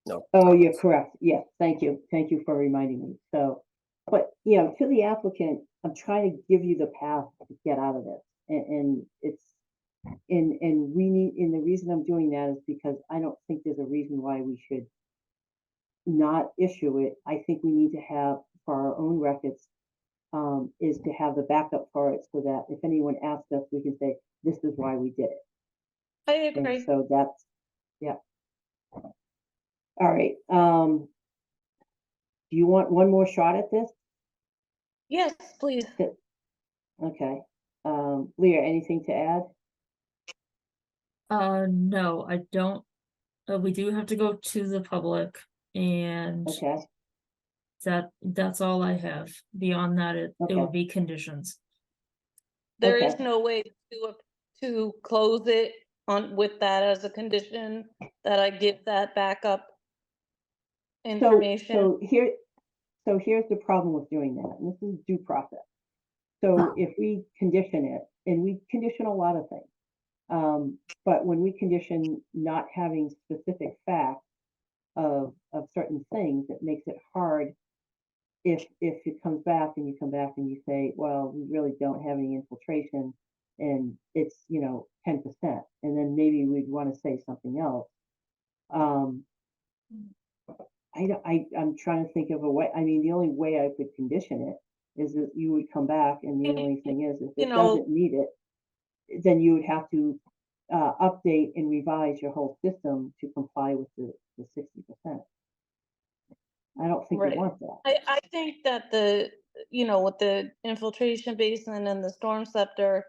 no. Oh, you're correct. Yes, thank you. Thank you for reminding me. So, but, to the applicant, I'm trying to give you the path to get out of this. And the reason I'm doing that is because I don't think there's a reason why we should not issue it. I think we need to have, for our own records, is to have the backup for it, so that if anyone asks us, we can say, this is why we did it. I And agree. so that's, yeah. All right. Do you want one more shot at this? Yes, please. Okay. Leah, anything to add? No, I don't. We do have to go to the public, and Okay, that's all I have. Beyond that, it Okay. would be conditions. There is Okay. no way to close it on with that as a condition, that I give that backup information. so here's the problem with doing that, and this is due process. So if we condition it, and we condition a lot of things, but when we condition not having specific facts of certain things, it makes it hard if it comes back and you come back and you say, well, we really don't have any infiltration, and it's 10%, and then maybe we'd want to say something else. I'm trying to think of a way. I mean, the only way I could condition it is that you would come back, and the only thing is, if You it know- doesn't meet it, then you would have to update and revise your whole system to comply with the 60%. I don't think Right. you want that. I think that with the infiltration basin and the storm scepter,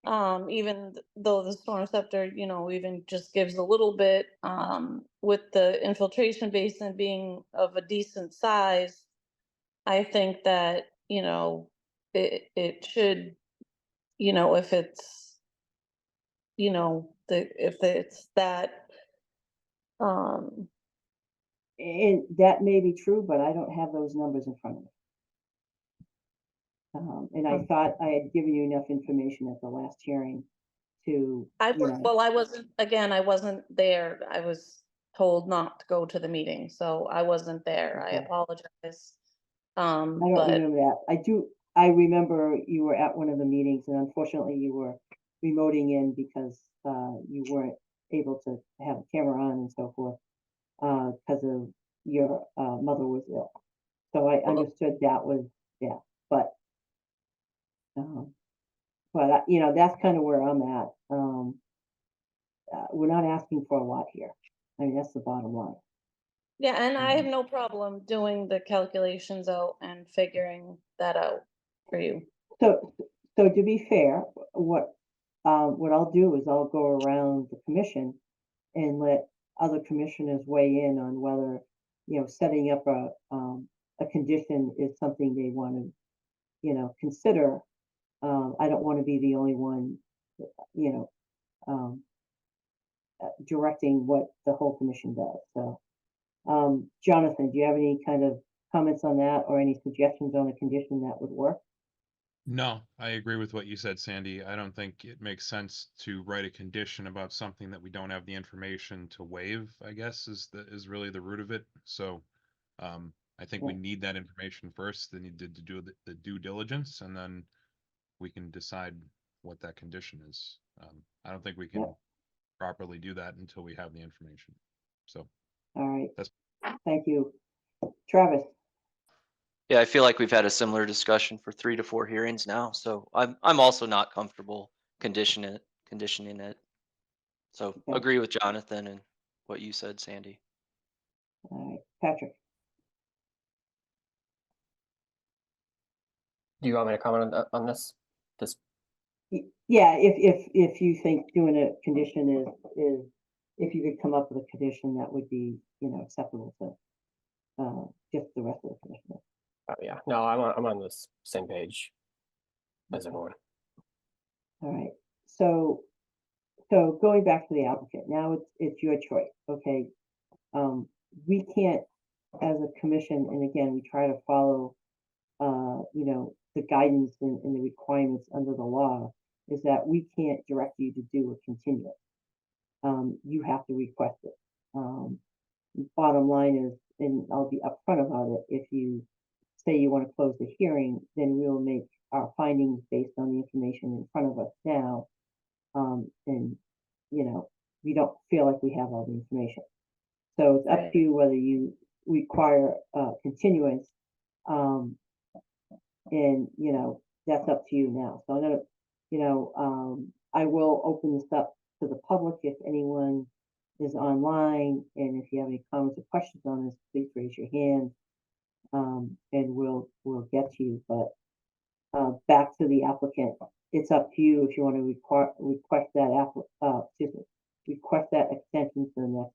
even though the storm scepter, even just gives a little bit, with the infiltration basin being of a decent size, I think that, it should, if it's, if it's that, And that may be true, but I don't have those numbers in front of me. And I thought I had given you enough information at the last hearing to, well, I wasn't there. I was told not to go to the meeting, so I wasn't there. I Okay. apologize. I don't But remember that. I remember you were at one of the meetings, and unfortunately you were remoting in because, you weren't able to have a camera on and so forth, because of your, mother was ill. So I understood that was, yeah, but, you know, that's kind of where I'm at. We're not asking for a lot here. I mean, that's the bottom line. Yeah, and I have Mhm. no problem doing the calculations out and figuring that out for you. So, to be fair, what I'll do is I'll go around the commission and let other commissioners weigh in on whether, you know, setting up a condition is something they want to, you know, consider. I don't want to be the only one, you know, um, directing what the whole commission does. So, Jonathan, do you have any kind of comments on that or any suggestions on a condition that would work? No, I agree with what you said, Sandy. I don't think it makes sense to write a condition about something that we don't have the information to waive, I guess, is really the root of it. So, I think we Yeah. need that information first. They need to do the due diligence, and then we can decide what that condition is. I don't think we can Yeah. properly do that until we have the information. So, All right. That's- Thank you. Travis? Yeah, I feel like we've had a similar discussion for 3 to 4 hearings now, so I'm also not comfortable conditioning it. So Okay. agree with Jonathan and what you said, Sandy. All right. Patrick? Do you want me to comment on, on this? This, Yeah, if you think doing a condition is, if you could come up with a condition that would be, you know, acceptable to, just the rest of the commission. yeah, no, I'm on this same page as everyone. All right, so, going back to the applicant, now it's your choice, okay? We can't, as a commission, and again, we try to follow, you know, the guidance and the requirements under the law, is that we can't direct you to do a continuance. You have to request it. Bottom line is, and I'll be upfront about it, if you say you want to close the hearing, then we'll make our findings based on the information in front of us now. And, you know, we don't feel like we have all the information. So it's up Right. to you whether you require continuance. And, you know, that's up to you now. So I'm gonna, you know, I will open this up to the public if anyone is online, and if you have any comments or questions on this, please raise your hand. And we'll get to you, but, back to the applicant, it's up to you if you want to request that request that extension to the next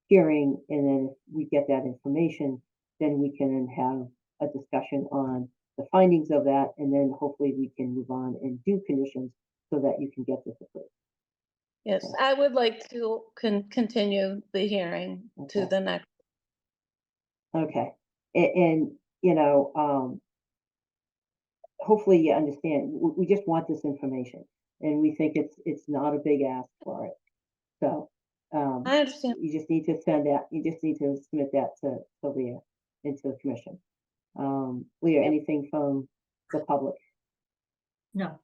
hearing, and then if we get that information, then we can then have a discussion on the findings of that, and then hopefully we can move on and do conditions so that you can get this approved. Yes, I would like to continue the hearing to Okay. the next. Okay, and, you know, hopefully you understand, we just want this information, and we think it's not a big ask for it. So, I understand. you just need to submit that to Leah, into the commission. Leah, anything from the public? No,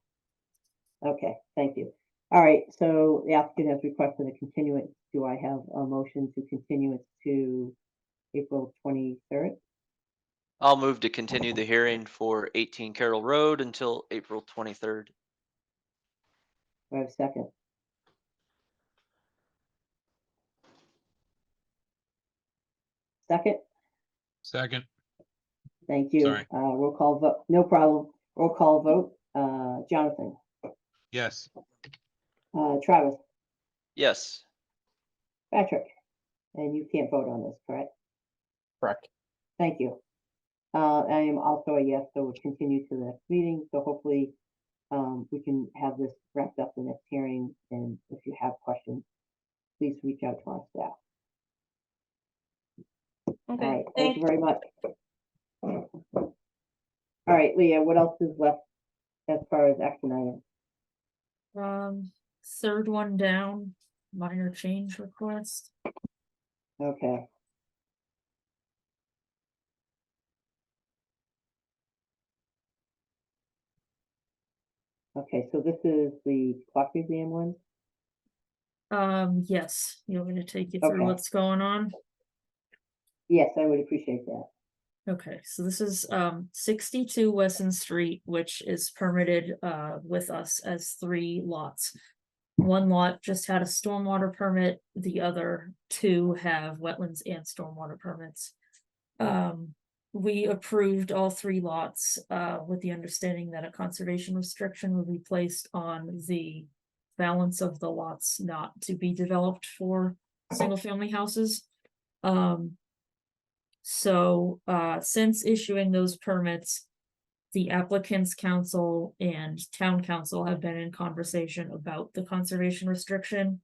Okay, thank you. All right, so the applicant has requested a continuance. Do I have a motion to continue it to April 23rd? I'll move to continue the hearing for 18 Carroll Road until April 23rd. Do I have a second? Second? Second, Thank you. Sorry. Roll call vote, no problem. Roll call vote, Jonathan, yes. Travis, Yes. Patrick, and you can't vote on this, correct? Correct. Thank you. I am also a yes, so we'll continue to the next meeting, so hopefully, we can have this wrapped up the next hearing, and if you have questions, please reach out to our staff. All Okay, right, thank thank you very much. All right, Leah, what else is left as far as action items? third one down, minor change request. Okay. Okay, so this is the clock museum one? Yes, you want me to take you through Okay. what's going on? Yes, I would appreciate that. Okay, so this is 62 Wesson Street, which is permitted with us as 3 lots. One lot just had a stormwater permit, the other 2 have wetlands and stormwater permits. We approved all 3 lots with the understanding that a conservation restriction would be placed on the balance of the lots not to be developed for single family houses. So since issuing those permits, the applicant's council and town council have been in conversation about the conservation restriction.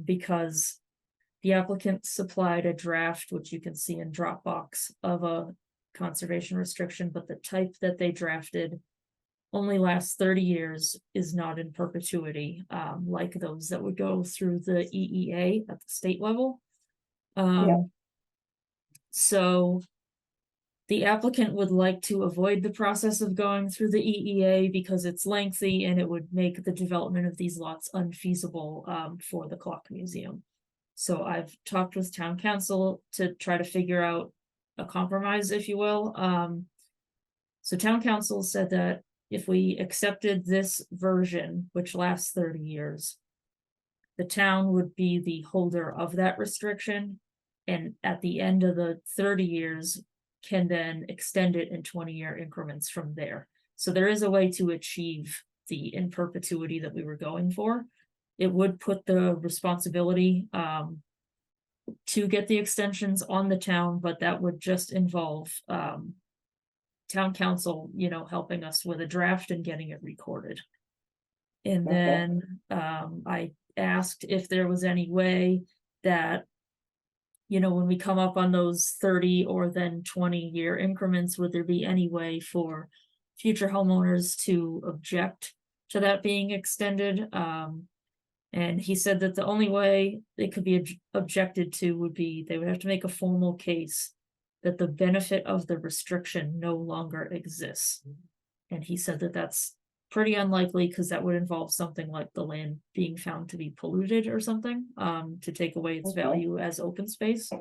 Because the applicant supplied a draft, which you can see in Dropbox, of a conservation restriction, but the type that they drafted only lasts 30 years, is not in perpetuity, like those that would go through the EEA at the state level. So the applicant would like to avoid the process of going through the EEA because it's lengthy and it would make the development of these lots unfeasible for the clock museum. So I've talked with town council to try to figure out a compromise, if you will. So town council said that if we accepted this version, which lasts 30 years, the town would be the holder of that restriction. And at the end of the 30 years, can then extend it in 20-year increments from there. So there is a way to achieve the in perpetuity that we were going for. It would put the responsibility to get the extensions on the town, but that would just involve town council, helping us with a draft and getting it recorded. And Okay. then I asked if there was any way that, when we come up on those 30 or then 20-year increments, would there be any way for future homeowners to object to that being extended? And he said that the only way it could be objected to would be they would have to make a formal case that the benefit of the restriction no longer exists. And he said that that's pretty unlikely because that would involve something like the land being found to be polluted or something, to take away its Okay. value as open space.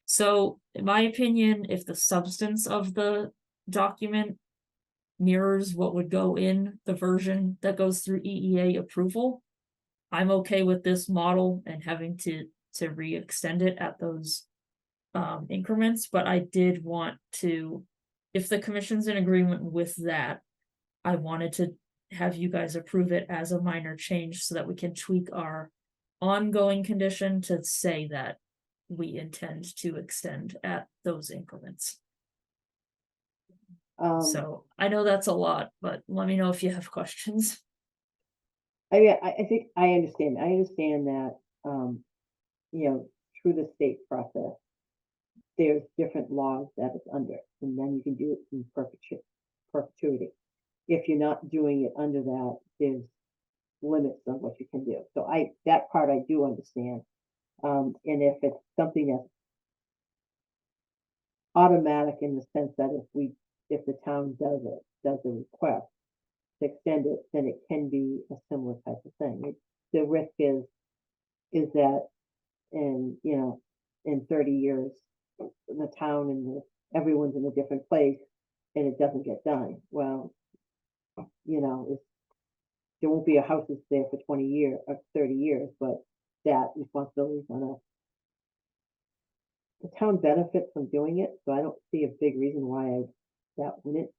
So in my opinion, if the substance of the document mirrors what would go in the version that goes through EEA approval, I'm okay with this model and having to re-extend it at those increments, but I did want to, if the commission's in agreement with that, I wanted to have you guys approve it as a minor change so that we can tweak our ongoing condition to say that we intend to extend at those increments. So I know that's a lot, but let me know if you have questions. I mean, I think I understand. I understand that, through the state process, there's different laws that it's under, and then you can do it in perpetuity. If you're not doing it under that, there's limits on what you can do. So that part I do understand. And if it's something that's automatic in the sense that if the town does a request to extend it, then it can be a similar type of thing. The risk is that in 30 years, the town and everyone's in a different place and it doesn't get done. Well, there won't be a house that's there for 20 years or 30 years, but that responsibility is on us. The town benefits from doing it, so I don't see a big reason why that wouldn't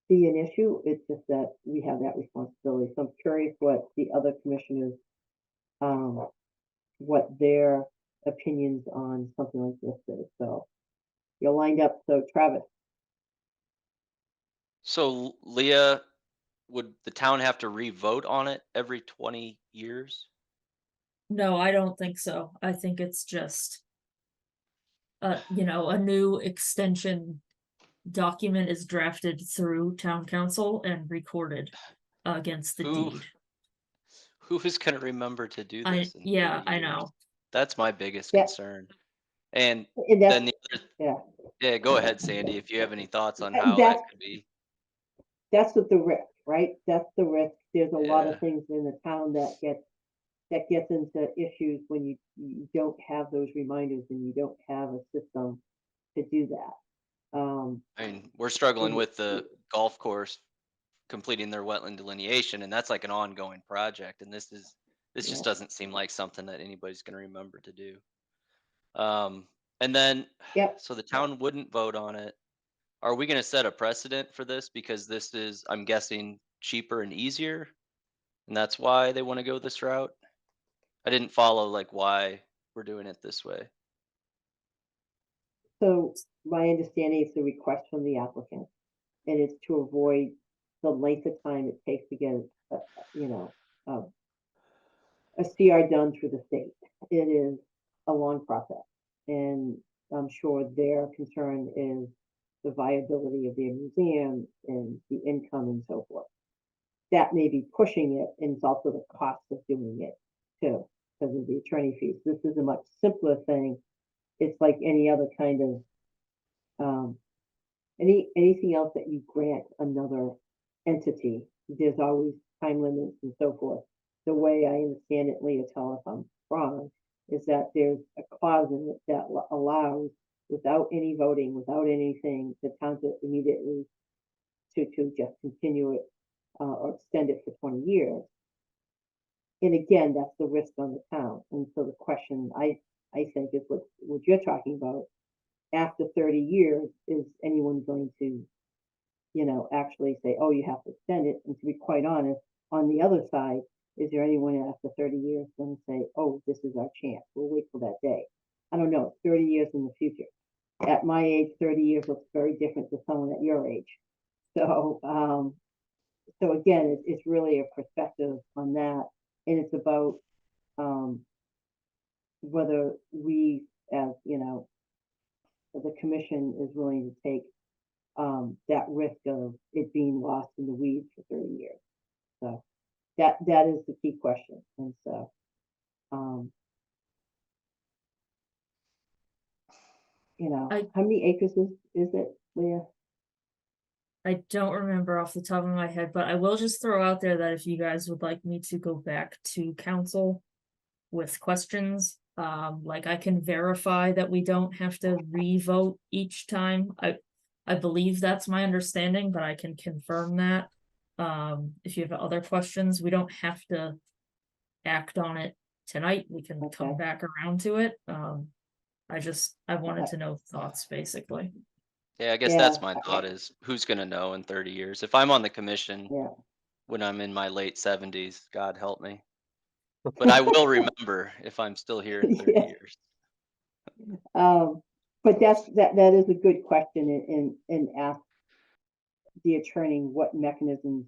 be an issue. It's just that we have that responsibility. So I'm curious what the other commissioners, what their opinions on something like this is. So you're lined up. So Travis. So Leah, would the town have to re-vote on it every 20 years? No, I don't think so. I think it's just a new extension document is drafted through town council and recorded against the Who- deed. Who is going to remember to do I this? in yeah, 30 I years? know. That's my biggest Yeah. concern. And And that's, then the other, yeah. yeah, go ahead, Sandy, if you have any thoughts on And how that's- that could be. that's what the risk, right? That's the risk. There's a lot Yeah. of things in the town that gets into issues when you don't have those reminders and you don't have a system to do that. I mean, we're struggling Mhm. with the golf course completing their wetland delineation, and that's like an ongoing project. And this Yeah. just doesn't seem like something that anybody's going to remember to do. And then, Yep. so the town wouldn't vote on it. Are we going to set a precedent for this because this is, I'm guessing, cheaper and easier, and that's why they want to go this route? I didn't follow like why we're doing it this way. So my understanding is the request from the applicant, and it's to avoid the length of time it takes to get, you know, a CR done through the state. It is a long process, and I'm sure their concern is the viability of their museum and the income and so forth. That may be pushing it, and it's also the cost of doing it too, because of the attorney fees. This is a much simpler thing. It's like any other kind of anything else that you grant another entity. There's always time limits and so forth. The way I understand it, Leah, tell if I'm wrong, is that there's a clause in it that allows, without any voting, without anything, the town to immediately to just continue it or extend it for 20 years. And again, that's the risk on the town. And so the question I think is what you're talking about. After 30 years, is anyone going to, actually say, oh, you have to extend it? And to be quite honest, on the other side, is there anyone after 30 years going to say, oh, this is our chance, we'll wait till that day? I don't know, 30 years in the future. At my age, 30 years looks very different to someone at your age. So, so again, it's really a perspective on that. And it's about whether we, as, the commission is willing to take that risk of it being lost in the weeds for 30 years. So that is the key question. And so, how many acres is it, Leah? I don't remember off the top of my head, but I will just throw out there that if you guys would like me to go back to council with questions, like I can verify that we don't have to re-vote each time. I believe that's my understanding, but I can confirm that. If you have other questions, we don't have to act on it tonight. We can come Okay. back around to it. I wanted to know thoughts, basically. Yeah, I guess Yeah, that's my thought is who's going to know in 30 years? If I'm on the commission yeah. when I'm in my late 70s, God help me. But I will remember if I'm still here in 30 Yeah. years. But that is a good question, and ask the attorney what mechanisms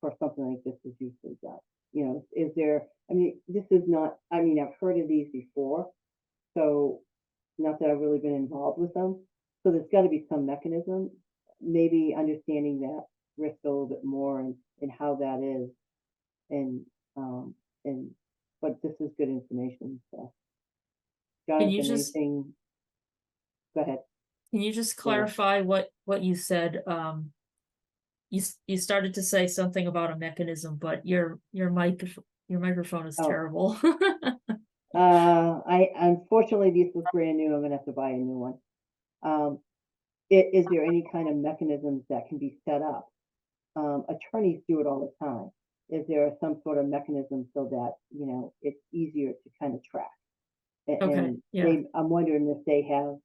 for something like this is usually done. Is there, I mean, this is not, I mean, I've heard of these before, so not that I've really been involved with them. So there's got to be some mechanism, maybe understanding that risk a little bit more and how that is. And, but this is good information, so. Can you Jonathan, just- anything? Go ahead. Can you just clarify what you said? You started to say something about a mechanism, but your microphone is Oh. terrible. I unfortunately, this was brand new. I'm gonna have to buy a new one. Is there any kind of mechanisms that can be set up? Attorneys do it all the time. Is there some sort of mechanism so that, it's easier to kind of track? Okay, And yeah. I'm wondering if they have,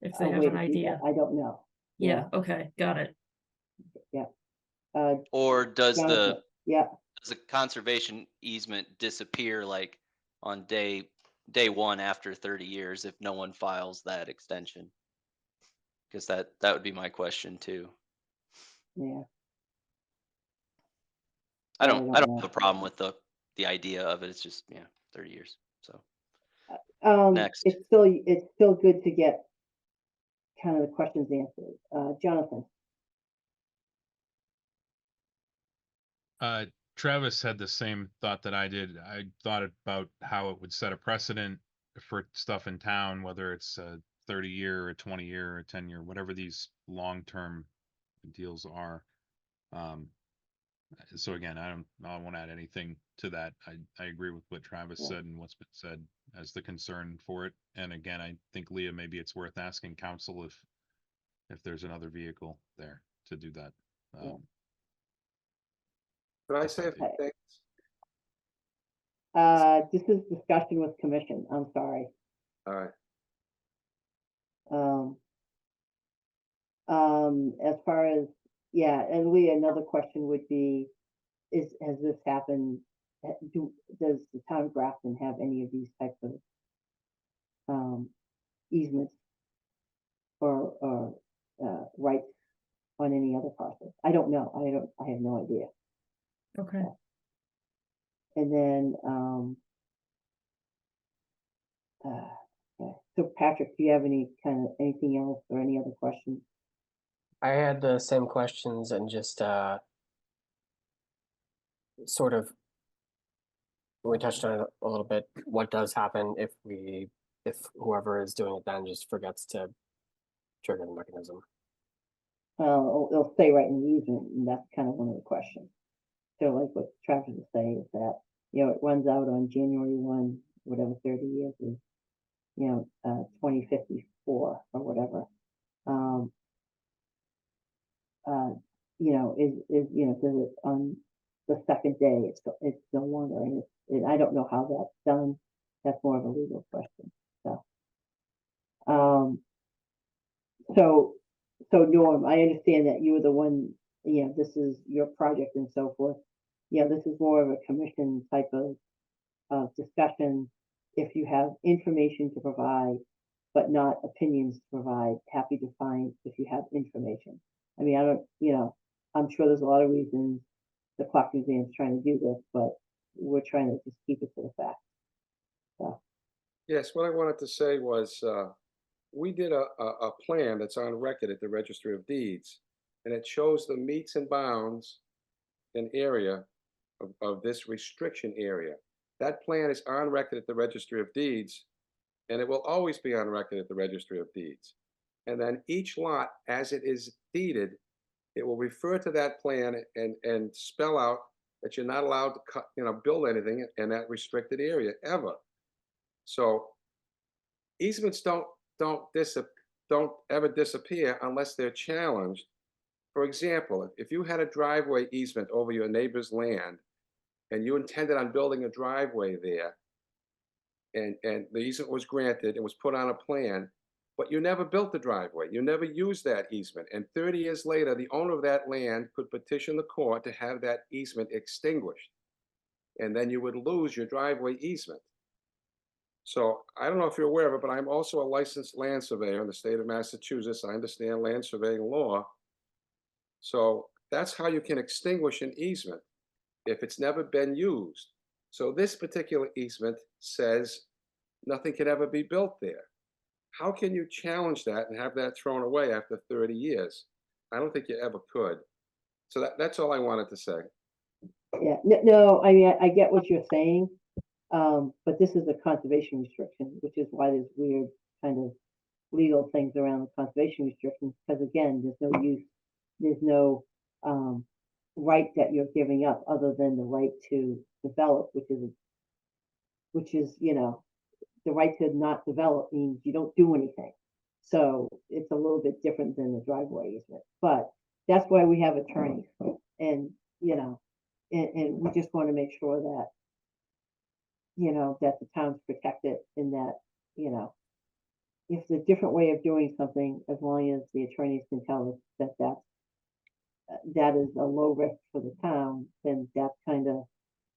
If a they have way an to do idea. that. I don't know. Yeah, okay, got it. Or does Jonathan, the conservation easement disappear like on day one after 30 years if no one files that extension? Because that would be my question too. yeah. I I don't don't have know. a problem with the idea of it. It's just 30 years. So Next. It's still good to get kind of the questions answered. Jonathan. Travis had the same thought that I did. I thought about how it would set a precedent for stuff in town, whether it's a 30-year or 20-year or 10-year, whatever these long-term the deals are. So again, I won't add anything to that. I agree with what Travis Yeah. said and what's been said as the concern for it. And again, I think Leah, maybe it's worth asking council if there's another vehicle there to do that. Yeah. Can I That's say my a few take. things? This is discussion with commission, I'm sorry. All right. As far as, yeah, and Leah, another question would be, has this happened? Does the town of Grafton have any of these types of, easements or, rights on any other parcels? I don't know. I have no idea. Okay. And then, okay. So Patrick, do you have anything else or any other questions? I had the same questions and just sort of we touched on it a little bit. What does happen if whoever is doing it then just forgets to trigger the mechanism? It'll stay right in the easement, and that's kind of one of the questions. So like what Travis is saying is that, it runs out on January 1, whatever 30 years is, 2054 or whatever. Does it on the second day, it's no longer, and I don't know how that's done. That's more of a legal question. So, Norm, I understand that you were the one, this is your project and so forth. This is more of a commission type of discussion. If you have information to provide, but not opinions to provide, happy to find if you have information. I mean, I don't, I'm sure there's a lot of reasons the Clock Museum is trying to do this, but we're trying to just keep it to the facts. So, Yes, what I wanted to say was, we did a plan that's on record at the Registry of Deeds, and it shows the meets and bounds and area of this restriction area. That plan is on record at the Registry of Deeds, and it will always be on record at the Registry of Deeds. And then each lot, as it is deeded, it will refer to that plan and spell out that you're not allowed to cut, build anything in that restricted area ever. So easements don't ever disappear unless they're challenged. For example, if you had a driveway easement over your neighbor's land and you intended on building a driveway there, and the easement was granted and was put on a plan, but you never built the driveway, you never used that easement, and 30 years later, the owner of that land could petition the court to have that easement extinguished, and then you would lose your driveway easement. So I don't know if you're aware of it, but I'm also a licensed land surveyor in the state of Massachusetts. I understand land surveying law. So that's how you can extinguish an easement if it's never been used. So this particular easement says nothing can ever be built there. How can you challenge that and have that thrown away after 30 years? I don't think you ever could. So that's all I wanted to say. yeah, no, I mean, I get what you're saying. But this is a conservation restriction, which is why there's weird kind of legal things around the conservation restrictions, because again, there's no right that you're giving up other than the right to develop, which is, the right to not develop means you don't do anything. So it's a little bit different than the driveway easement, but that's why we have attorneys, and and we just want to make sure that that the town's protected, and that, if it's a different way of doing something, as long as the attorneys can tell us that is a low risk for the town, then that's kind of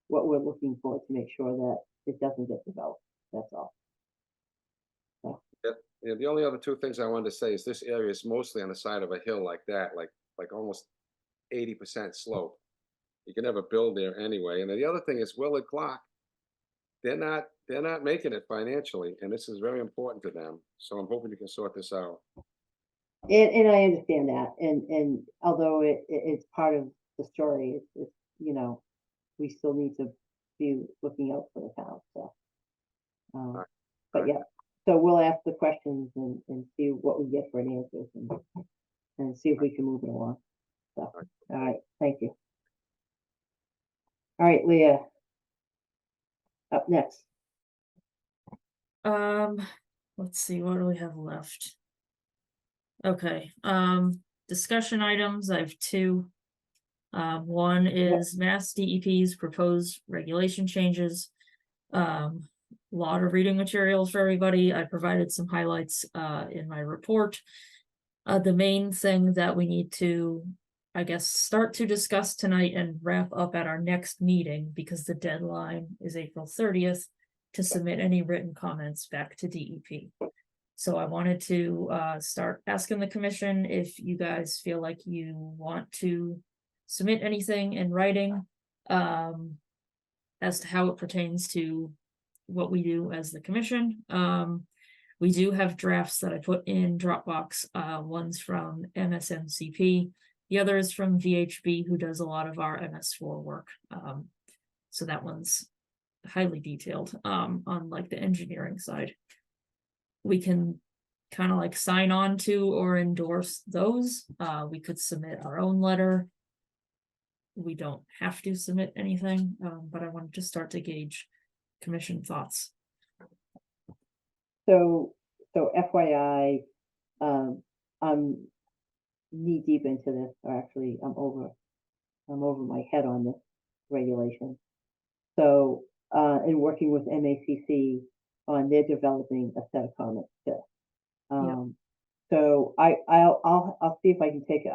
what we're looking for, to make sure that it doesn't get developed. That's all. Yeah, the only other two things I wanted to say is this area is mostly on the side of a hill like that, like almost 80% slope. You can never build there anyway. And then the other thing is Willard Clock, they're not making it financially, and this is very important to them. So I'm hoping you can sort this out. And I understand that, and although it's part of the story, it's we still need to be looking out for the town. So, but yeah, so we'll ask the questions and see what we get for an answers, and see if we can move it along. stuff. All right, thank you. All right, Leah. Up next. Let's see, what do we have left? Okay, discussion items, I have two. One is Mass DEP's proposed regulation changes. Lot of reading materials for everybody. I provided some highlights in my report. The main thing that we need to, I guess, start to discuss tonight and wrap up at our next meeting, because the deadline is April 30th to submit any written comments back to DEP. So I wanted to start asking the commission if you guys feel like you want to submit anything in writing as to how it pertains to what we do as the commission. We do have drafts that I put in Dropbox. One's from MSMCP, the other is from VHB, who does a lot of our MS4 work. So that one's highly detailed on like the engineering side. We can kind of like sign on to or endorse those. We could submit our own letter. We don't have to submit anything, but I wanted to start to gauge commission thoughts. So FYI, I'm knee deep into this, or actually I'm over my head on this regulation. So, in working with MACC on their developing a set of comments too. So I'll see if I can take it.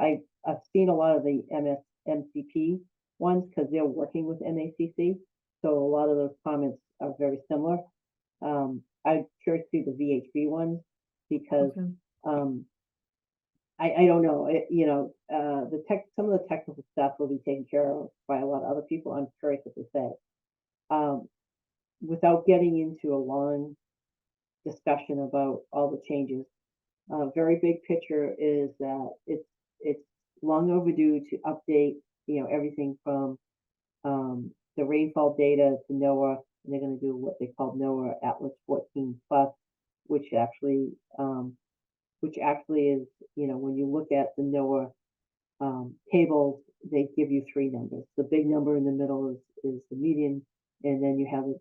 I've seen a lot of the MSMCP ones because they're working with MACC. So a lot of those comments are very similar. I'm curious to see the VHB ones because I don't know, some of the technical stuff will be taken care of by a lot of other people. I'm curious what to say. Without getting into a long discussion about all the changes, very big picture is that it's long overdue to update, everything from the rainfall data to NOAA, and they're going to do what they call NOAA Atlas 14 Plus, which actually is, when you look at the NOAA tables, they give you three numbers. The big number in the middle is the median, and then you have a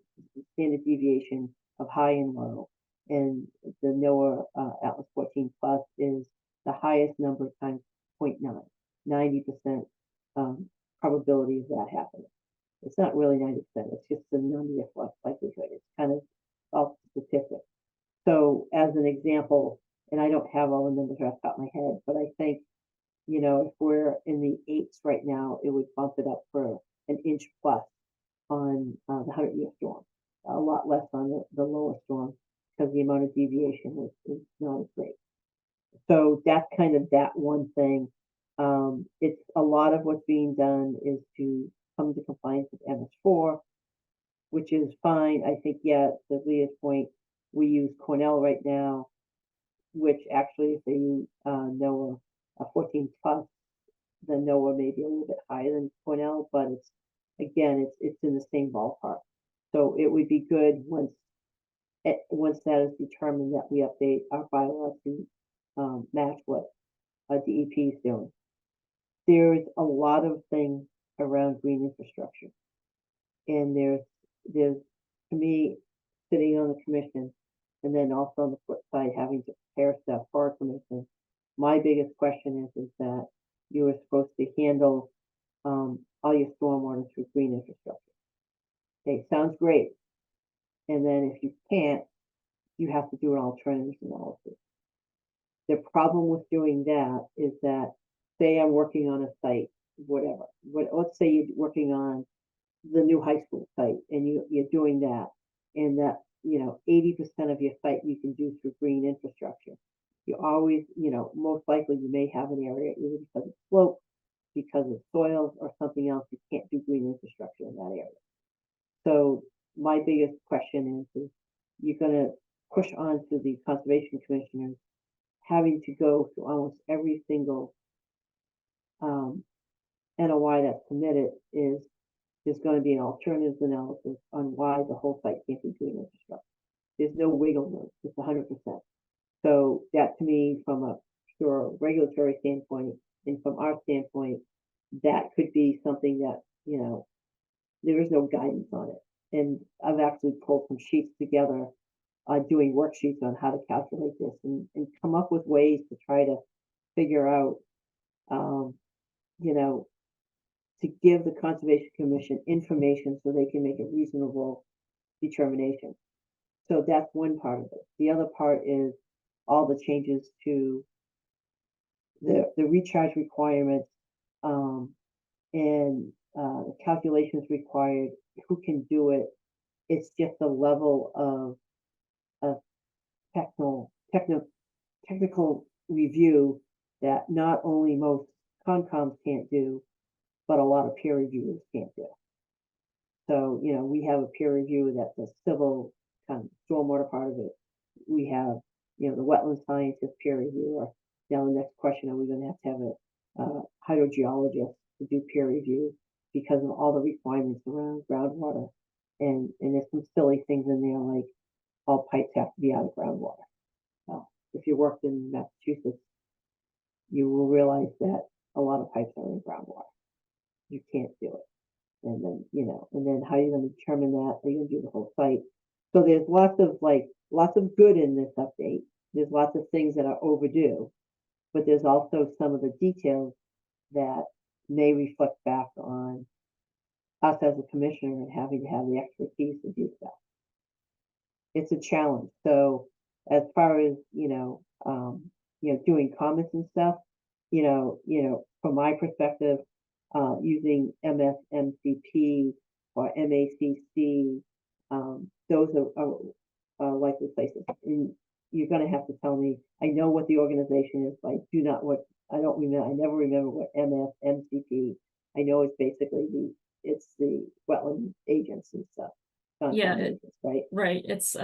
standard deviation of high and low. And the NOAA Atlas 14 Plus is the highest number times 0.9, 90% probability of that happening. It's not really 90%, it's just the number of likelihood. It's kind of all statistics. So as an example, and I don't have all the numbers off the top of my head, but I think, if we're in the 8s right now, it would bump it up for an inch plus on the 100-year storm, a lot less on the lower storm because the amount of deviation is not as great. So that's kind of that one thing. It's a lot of what's being done is to come to compliance with MS4, which is fine. I think, to Leah's point, we use Cornell right now, which actually, if they use NOAA 14 plus, then NOAA may be a little bit higher than Cornell, but it's in the same ballpark. So it would be good once that is determined that we update our bylaws to match what DEP is doing. There's a lot of things around green infrastructure, and there's to me, sitting on the commission, and then also on the flip side having to prepare stuff for our commission. My biggest question is that you are supposed to handle all your stormwater through green infrastructure. Okay, sounds great. And then if you can't, you have to do an alternatives analysis. The problem with doing that is that, say I'm working on a site, whatever. Let's say you're working on the new high school site and you're doing that, and that 80% of your site you can do through green infrastructure. You always, most likely you may have an area either because of slope, because of soils, or something else. You can't do green infrastructure in that area. So my biggest question is you're going to push on to the conservation commissioners having to go through almost every single NOI that's submitted. There's going to be an alternatives analysis on why the whole site can't be green infrastructure. There's no wiggle room. It's 100%. So that, to me, from a pure regulatory standpoint and from our standpoint, that could be something that, there is no guidance on it. And I've actually pulled some sheets together, doing worksheets on how to calculate this and come up with ways to try to figure out, you know, to give the Conservation Commission information so they can make a reasonable determination. So that's one part of it. The other part is all the changes to the recharge requirements, and the calculations required, who can do it. It's just a level of technical review that not only most Concom can't do, but a lot of peer reviewers can't do. So, we have a peer review that's a civil kind of stormwater part of it. We have, the wetland scientist peer reviewer. Now the next question, are we gonna have a hydrogeologist to do peer review because of all the requirements around groundwater? And there's some silly things in there like all pipes have to be out of groundwater. Well, if you worked in Massachusetts, you will realize that a lot of pipes are in groundwater. You can't do it. And then, and then how are you going to determine that? Are you going to do the whole site? So there's lots of good in this update. There's lots of things that are overdue, but there's also some of the details that may reflect back on us as a commissioner and having to have the expertise to do stuff. It's a challenge. So as far as, doing comments and stuff, from my perspective, using MSMCP or MACC, those are likely places. And you're going to have to tell me, I know what the organization is, but I never remember what MSMCP. I know it's basically it's the wetland agents and stuff. Yeah, Agents, right? Right, it's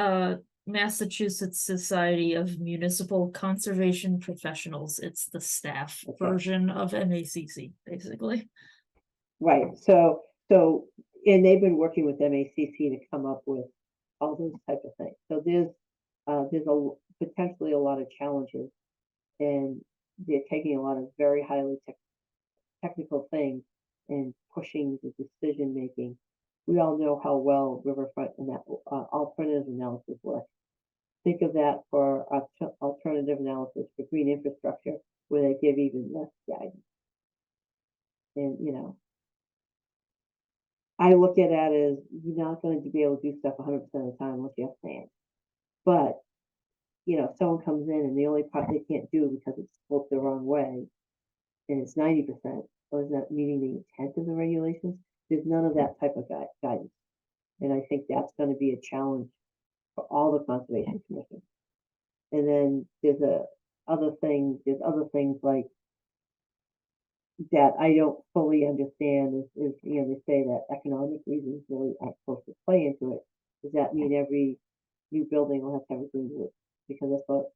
Massachusetts Society of Municipal Conservation Professionals. It's the staff Okay. version of MACC, basically. Right. So, and they've been working with MACC to come up with all those type of things. So there's potentially a lot of challenges, and they're taking a lot of very highly technical things and pushing the decision making. We all know how well riverfront and that alternative analysis works. Think of that for alternative analysis for green infrastructure, where they give even less guidance. And I look at that as you're not going to be able to do stuff 100% of the time unless you have plans. But if someone comes in and the only part they can't do because it's sloped the wrong way, and it's 90%, or is that meeting the intent of the regulations? There's none of that type of guidance, and I think that's going to be a challenge for all the conservation commissions. And then there's other things like that I don't fully understand is they say that economic reasons really aren't supposed to play into it. Does that mean every new building will have to have a green roof? Because that's what,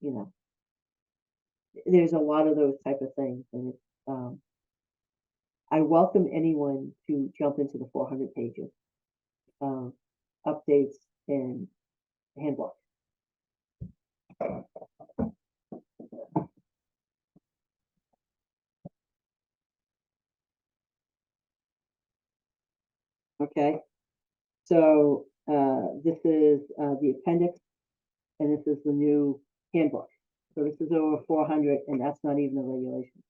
there's a lot of those type of things. And I welcome anyone to jump into the 400 pages, updates and handbook. Okay, so this is the appendix, and this is the new handbook. So this is over 400, and that's not even the regulation.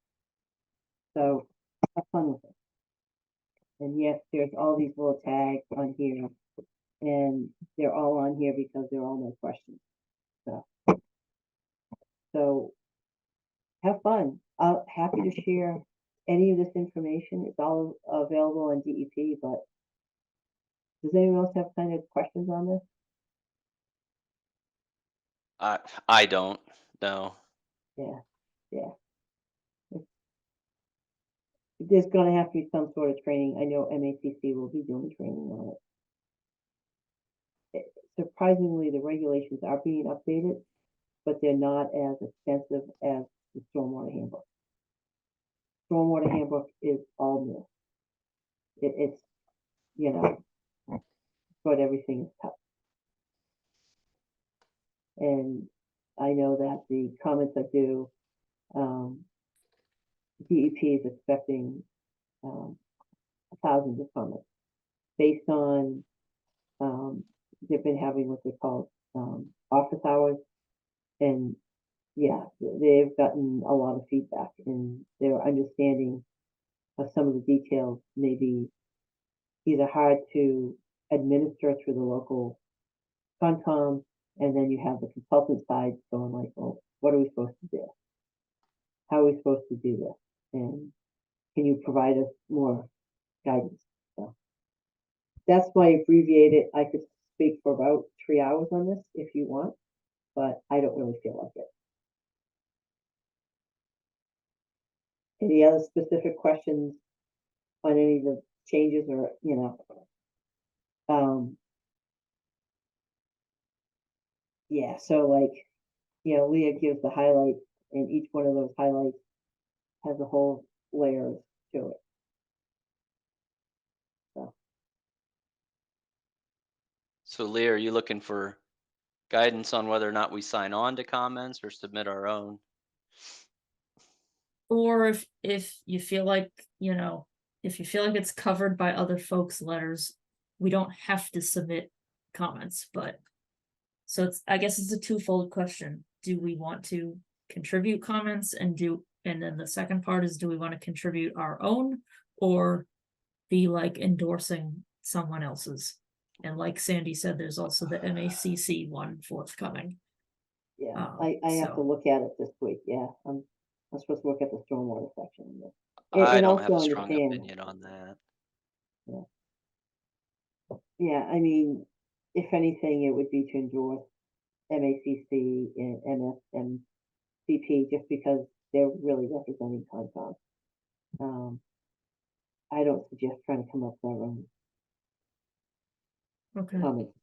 So have fun with it. And yes, there's all these little tags on here, and they're all on here because they're all my questions. So have fun. I'm happy to share any of this information. It's all available on DEP, but does anyone else have kind of questions on this? I don't know. Yeah. There's gonna have to be some sort of training. I know MACC will be doing training on it. Surprisingly, the regulations are being updated, but they're not as extensive as the stormwater handbook. Stormwater handbook is all new. It's but everything is tough. And I know that the comments are due. DEP is expecting thousands of comments based on, they've been having what they call, office hours. And yeah, they've gotten a lot of feedback and their understanding of some of the details may be either hard to administer through the local Concom, and then you have the consultant side going like, well, what are we supposed to do? How are we supposed to do this? And can you provide us more guidance? So that's why I abbreviated. I could speak for about 3 hours on this if you want, but I don't really feel like it. Any other specific questions on any of the changes or, yeah, so like, Leah gives the highlight and each one of those highlights has a whole layer to it. So Leah, are you looking for guidance on whether or not we sign on to comments or submit our own? Or if you feel like, if you feel like it's covered by other folks' letters, we don't have to submit comments, but. So I guess it's a twofold question. Do we want to contribute comments and then the second part is, do we want to contribute our own or be like endorsing someone else's? And like Sandy said, there's also the MACC one forthcoming. Yeah, I have to look at it this week. Yeah, I'm supposed to look at the stormwater section. I don't have a also strong understand- opinion on that. Yeah, I mean, if anything, it would be to endorse MACC and MSMCP just because they're really representing Concom. I don't suggest trying to come up with our own Okay. comments,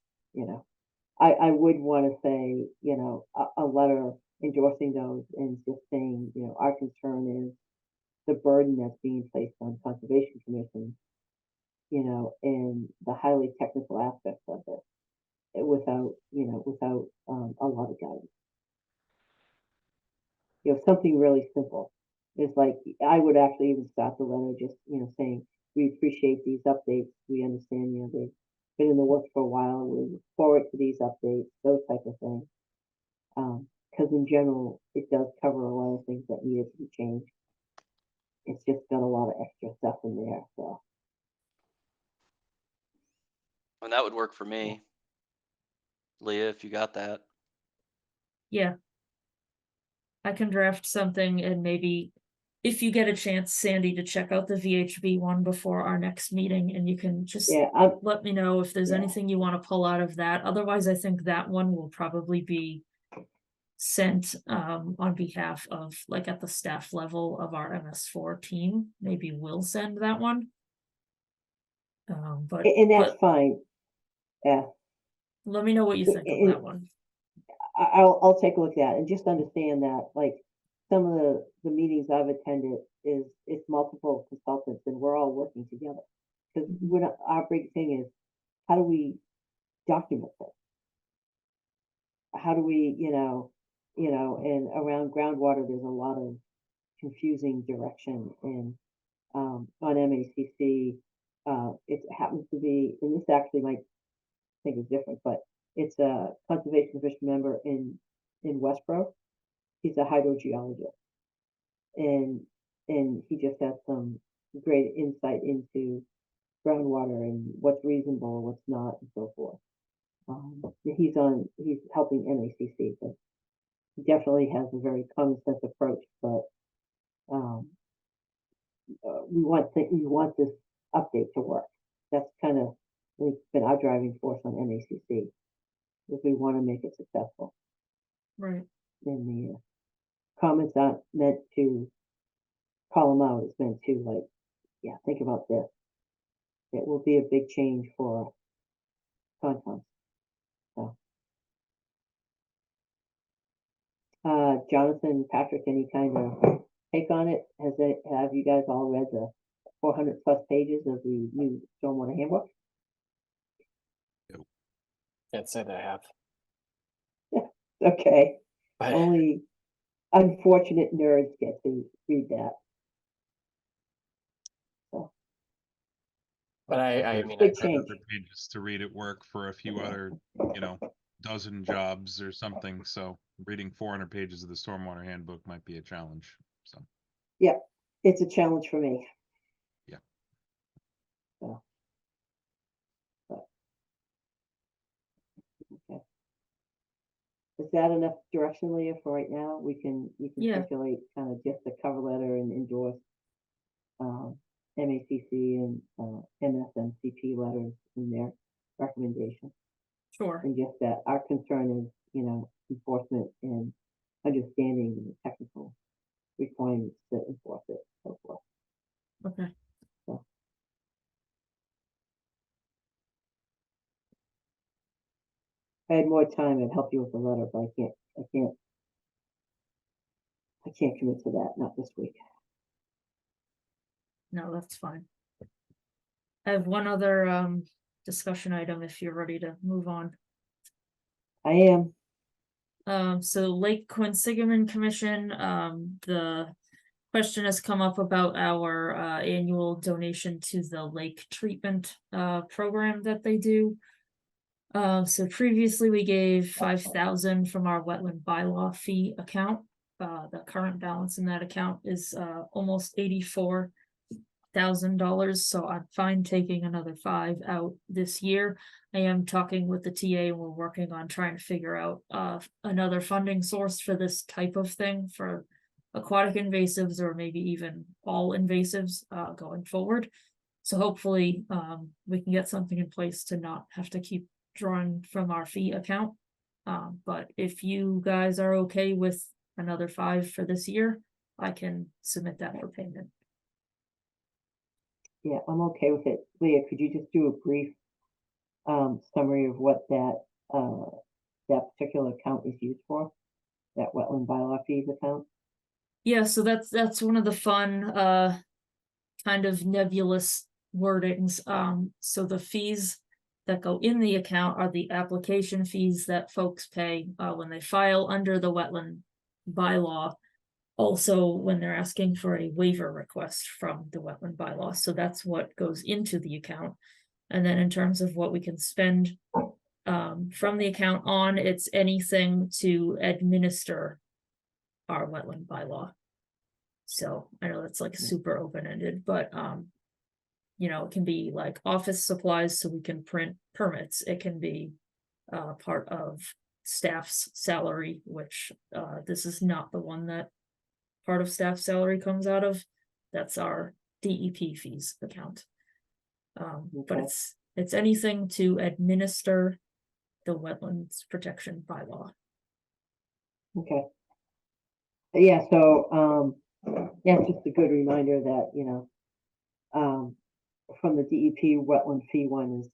I would want to say, a letter endorsing those and just saying, our concern is the burden that's being placed on Conservation Commission, and the highly technical aspects of it without a lot of guidance. Something really simple. It's like, I would actually even start the letter just, saying, we appreciate these updates. We understand, they've been in the works for a while. We look forward to these updates, those type of things. Because in general, it does cover a lot of things that needed to be changed. It's just got a lot of extra stuff in there, so. And that would work for me. Leah, if you got that. Yeah. I can draft something and maybe if you get a chance, Sandy, to check out the VHB one before our next meeting and you can just Yeah, let me know if there's Yeah. anything you want to pull out of that. Otherwise, I think that one will probably be sent on behalf of like at the staff level of our MS4 team. Maybe we'll send that one. But and that's fine. Yeah, let me know what you think of that one. I'll take a look at that and just understand that, like, some of the meetings I've attended it's multiple consultants and we're all working together. Because our big thing is, how do we document this? How do we, and around groundwater, there's a lot of confusing direction and on MACC, it happens to be, and this actually might think is different, but it's a conservation commission member in Westboro. He's a hydrogeologist, and he just has some great insight into groundwater and what's reasonable, what's not, and so forth. He's helping MACC, but he definitely has a very common sense approach. But we want this update to work. That's kind of been our driving force on MACC. If we want to make it successful. Right. And the comments aren't meant to call them out. It's meant to, like, yeah, think about this. It will be a big change for Concom. So, Jonathan, Patrick, any kind of take on it? Have you guys all read the 400 plus pages of the new stormwater handbook? Can't say that I have. Okay. But Only unfortunate nerds get to read that. So, But I Yeah, mean, Big I, change. 500 pages to read at work for a few other, dozen jobs or something, so reading 400 pages of the stormwater handbook might be a challenge, so. It's a challenge for me. Yeah. So. But. Okay. Is that enough direction, Leah, for right now? You can Yeah. circulate kind of just a cover letter and endorse MACC and MSMCP letters in their recommendation. Sure. And just that our concern is, enforcement and understanding the technical requirements to enforce it, so forth. Okay. If I had more time, I'd help you with the letter, but I can't commit to that, not this week. No, that's fine. I have one other discussion item if you're ready to move on. I am, So Lake Quinsigamon Commission, the question has come up about our annual donation to the lake treatment program that they do. So previously we gave 5,000 from our wetland bylaw fee account. The current balance in that account is almost $84,000, so I'm fine taking another 5 out this year. I am talking with the TA and we're working on trying to figure out another funding source for this type of thing for aquatic invasives or maybe even all invasives going forward. So hopefully we can get something in place to not have to keep drawing from our fee account. But if you guys are okay with another 5 for this year, I can submit that for payment. yeah, I'm okay with it. Leah, could you just do a brief summary of what that particular account is used for? That wetland bylaw fees account? Yeah, so that's one of the fun kind of nebulous wordings. So the fees that go in the account are the application fees that folks pay when they file under the wetland bylaw. Also, when they're asking for a waiver request from the wetland bylaw. So that's what goes into the account. And then in terms of what we can spend from the account on, it's anything to administer our wetland bylaw. So I know that's like super open-ended, but it can be like office supplies so we can print permits. It can be part of staff's salary, which this is not the one that part of staff salary comes out of. That's our DEP fees account. But Okay. it's anything to administer the wetlands protection bylaw. Okay. Yeah, so yeah, just a good reminder that, from the DEP wetland fee one is,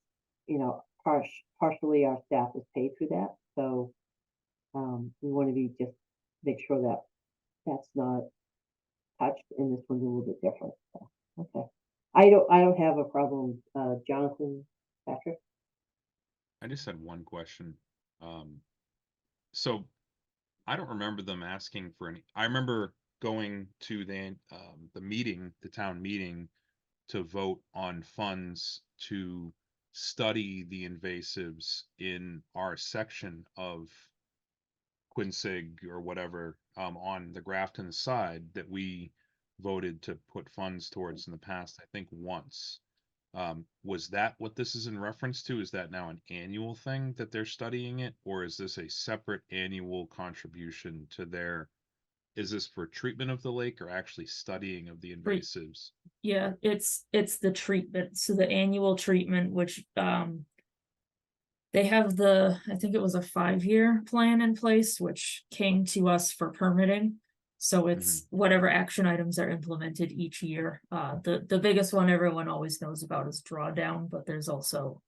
partially our staff is paid through that. So we want to just make sure that that's not touched, and this one's a little bit different. So, okay. I don't have a problem, Jonathan, Patrick. I just had one question. So I don't remember them asking for any, I remember going to the meeting, the town meeting, to vote on funds to study the invasives in our section of Quinsig or whatever, on the Grafton side that we voted to put funds towards in the past, I think once. Was that what this is in reference to? Is that now an annual thing that they're studying it, or is this a separate annual contribution to their, is this for treatment of the lake or actually studying of the invasives? Yeah, it's the treatment. So the annual treatment, which they have I think it was a 5-year plan in place, which came to us for permitting. So it's whatever action items are implemented each year. The biggest one everyone always knows about is drawdown, but there's also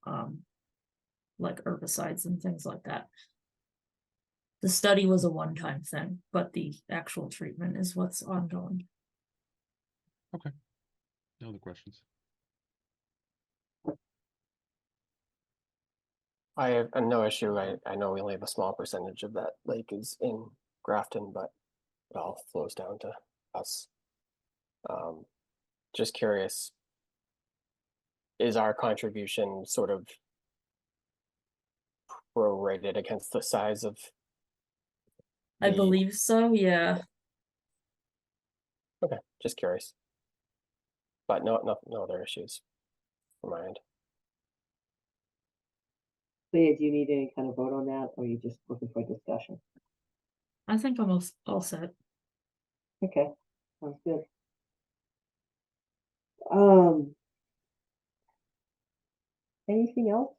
like herbicides and things like that. The study was a one-time thing, but the actual treatment is what's ongoing. Okay. No other questions. I have no issue. I know we only have a small percentage of that lake is in Grafton, but it all flows down to us. Just curious, is our contribution sort of prorated against the size of? I the- believe so, yeah. Okay, just curious. But no other issues from my end. Leah, do you need any kind of vote on that, or are you just looking for discussion? I think I'm all set. Okay, sounds good. Anything else?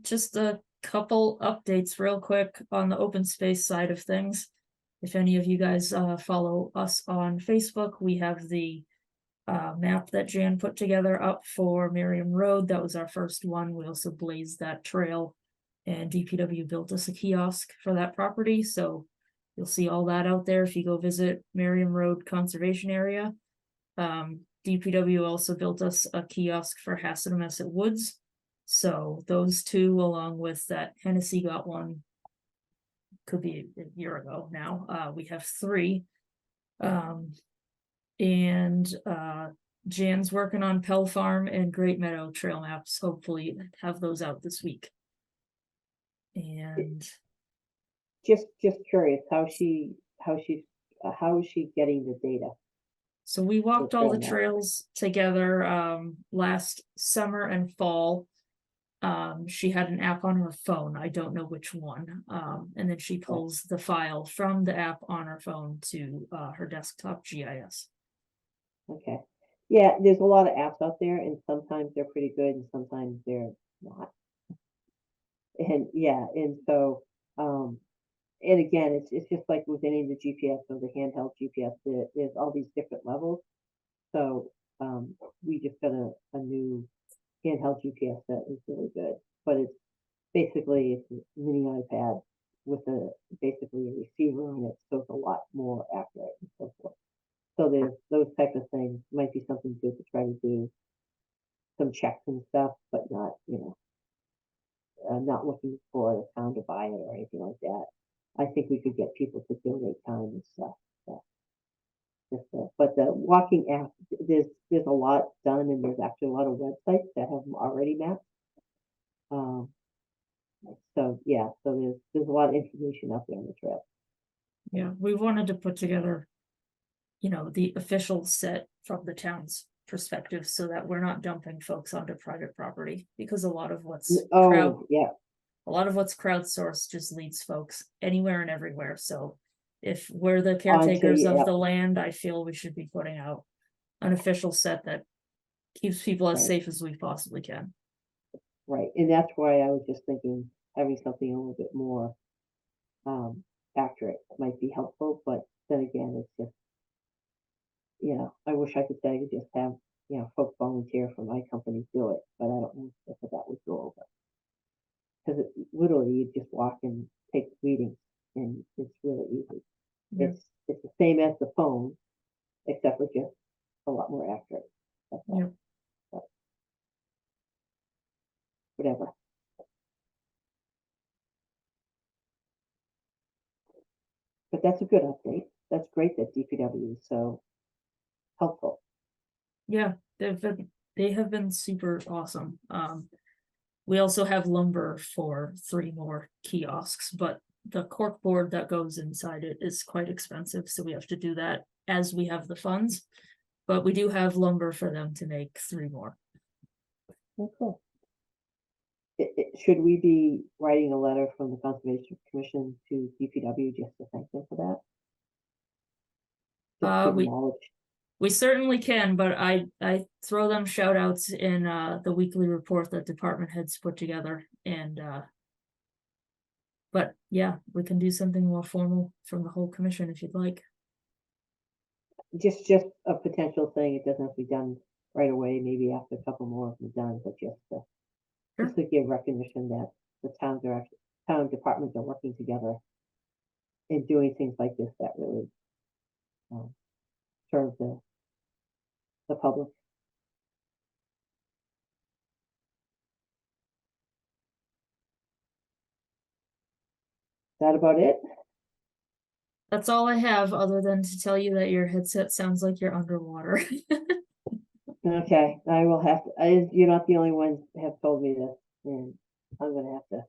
Just a couple updates real quick on the open space side of things. If any of you guys follow us on Facebook, we have the map that Jan put together up for Merriam Road. That was our first one. We also blazed that trail, and DPW built us a kiosk for that property. So you'll see all that out there if you go visit Merriam Road Conservation Area. DPW also built us a kiosk for Hassanamesset Woods. So those two, along with that Hennessy got one, could be a year ago now. We have three. And Jan's working on Pell Farm and Great Meadow trail maps. Hopefully have those out this week. And Just curious, how is she getting the data? so we walked all the trail map. trails together last summer and fall. She had an app on her phone. I don't know which one. And then she pulls the file from the app on her phone to her desktop GIS. Okay, yeah, there's a lot of apps out there, and sometimes they're pretty good, and sometimes they're not. And yeah, and so, and again, it's just like with any of the GPS or the handheld GPS, there's all these different levels. So, we just got a new handheld GPS that is really good, but it's basically a mini iPad with basically a receiver on it, so it's a lot more accurate and so forth. So there's those type of things, might be something good to try to do some checks and stuff, but not, not looking for the town to buy it or anything like that. I think we could get people to donate time and stuff. But the walking app, there's a lot done, and there's actually a lot of websites that have them already mapped. So yeah, so there's a lot of information out there on the trail. Yeah, we wanted to put together, the official set from the town's perspective so that we're not dumping folks onto private property, because a lot of what's Yeah, crowdsourced just leads folks anywhere and everywhere. So if we're the caretakers yeah. of the land, I feel we should be putting out an official set that keeps people as Right. safe as we possibly can. right, and that's why I was just thinking having something a little bit more accurate might be helpful, but then again, it's just, I wish I could say I could just have, folks volunteer for my company to do it, but I don't know if that would go over. Because literally you just walk and take readings, and it's really easy. Yeah. It's the same as the phone, except for just a lot more accurate. That's all. Yep. But whatever. But that's a good update. That's great that DPW is so helpful. Yeah, they have been super awesome. We also have lumber for 3 more kiosks, but the cork board that goes inside it is quite expensive, so we have to do that as we have the funds. But we do have lumber for them to make 3 more. Oh, cool. Should we be writing a letter from the Conservation Commission to DPW just to thank them for that? Just to acknowledge. We certainly can, but I throw them shout outs in the weekly report that department heads put together, and but yeah, we can do something more formal from the whole commission if you'd like. Just a potential thing. It doesn't have to be done right away. Maybe after a couple more have been done, but just to give recognition that the town departments are working together and doing things like this that really serve the public. Is that about it? That's all I have, other than to tell you that your headset sounds like you're underwater. Okay, I will have to, you're not the only ones that have told me this, and I'm gonna have to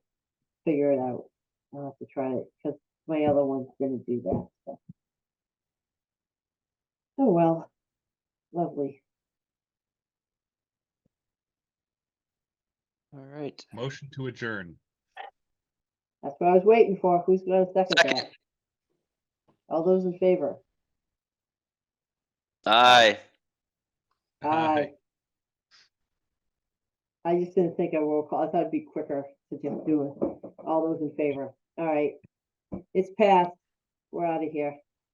figure it out. I'll have to try it, because my other ones didn't do that, so. Oh, well, lovely. All right. Motion to adjourn. That's what I was waiting for. Who's gonna second Second. that? All those in favor? Aye. Aye. I just didn't think I will call. I thought it'd be quicker to just do it. All those in favor. All right. It's passed. We're out of here.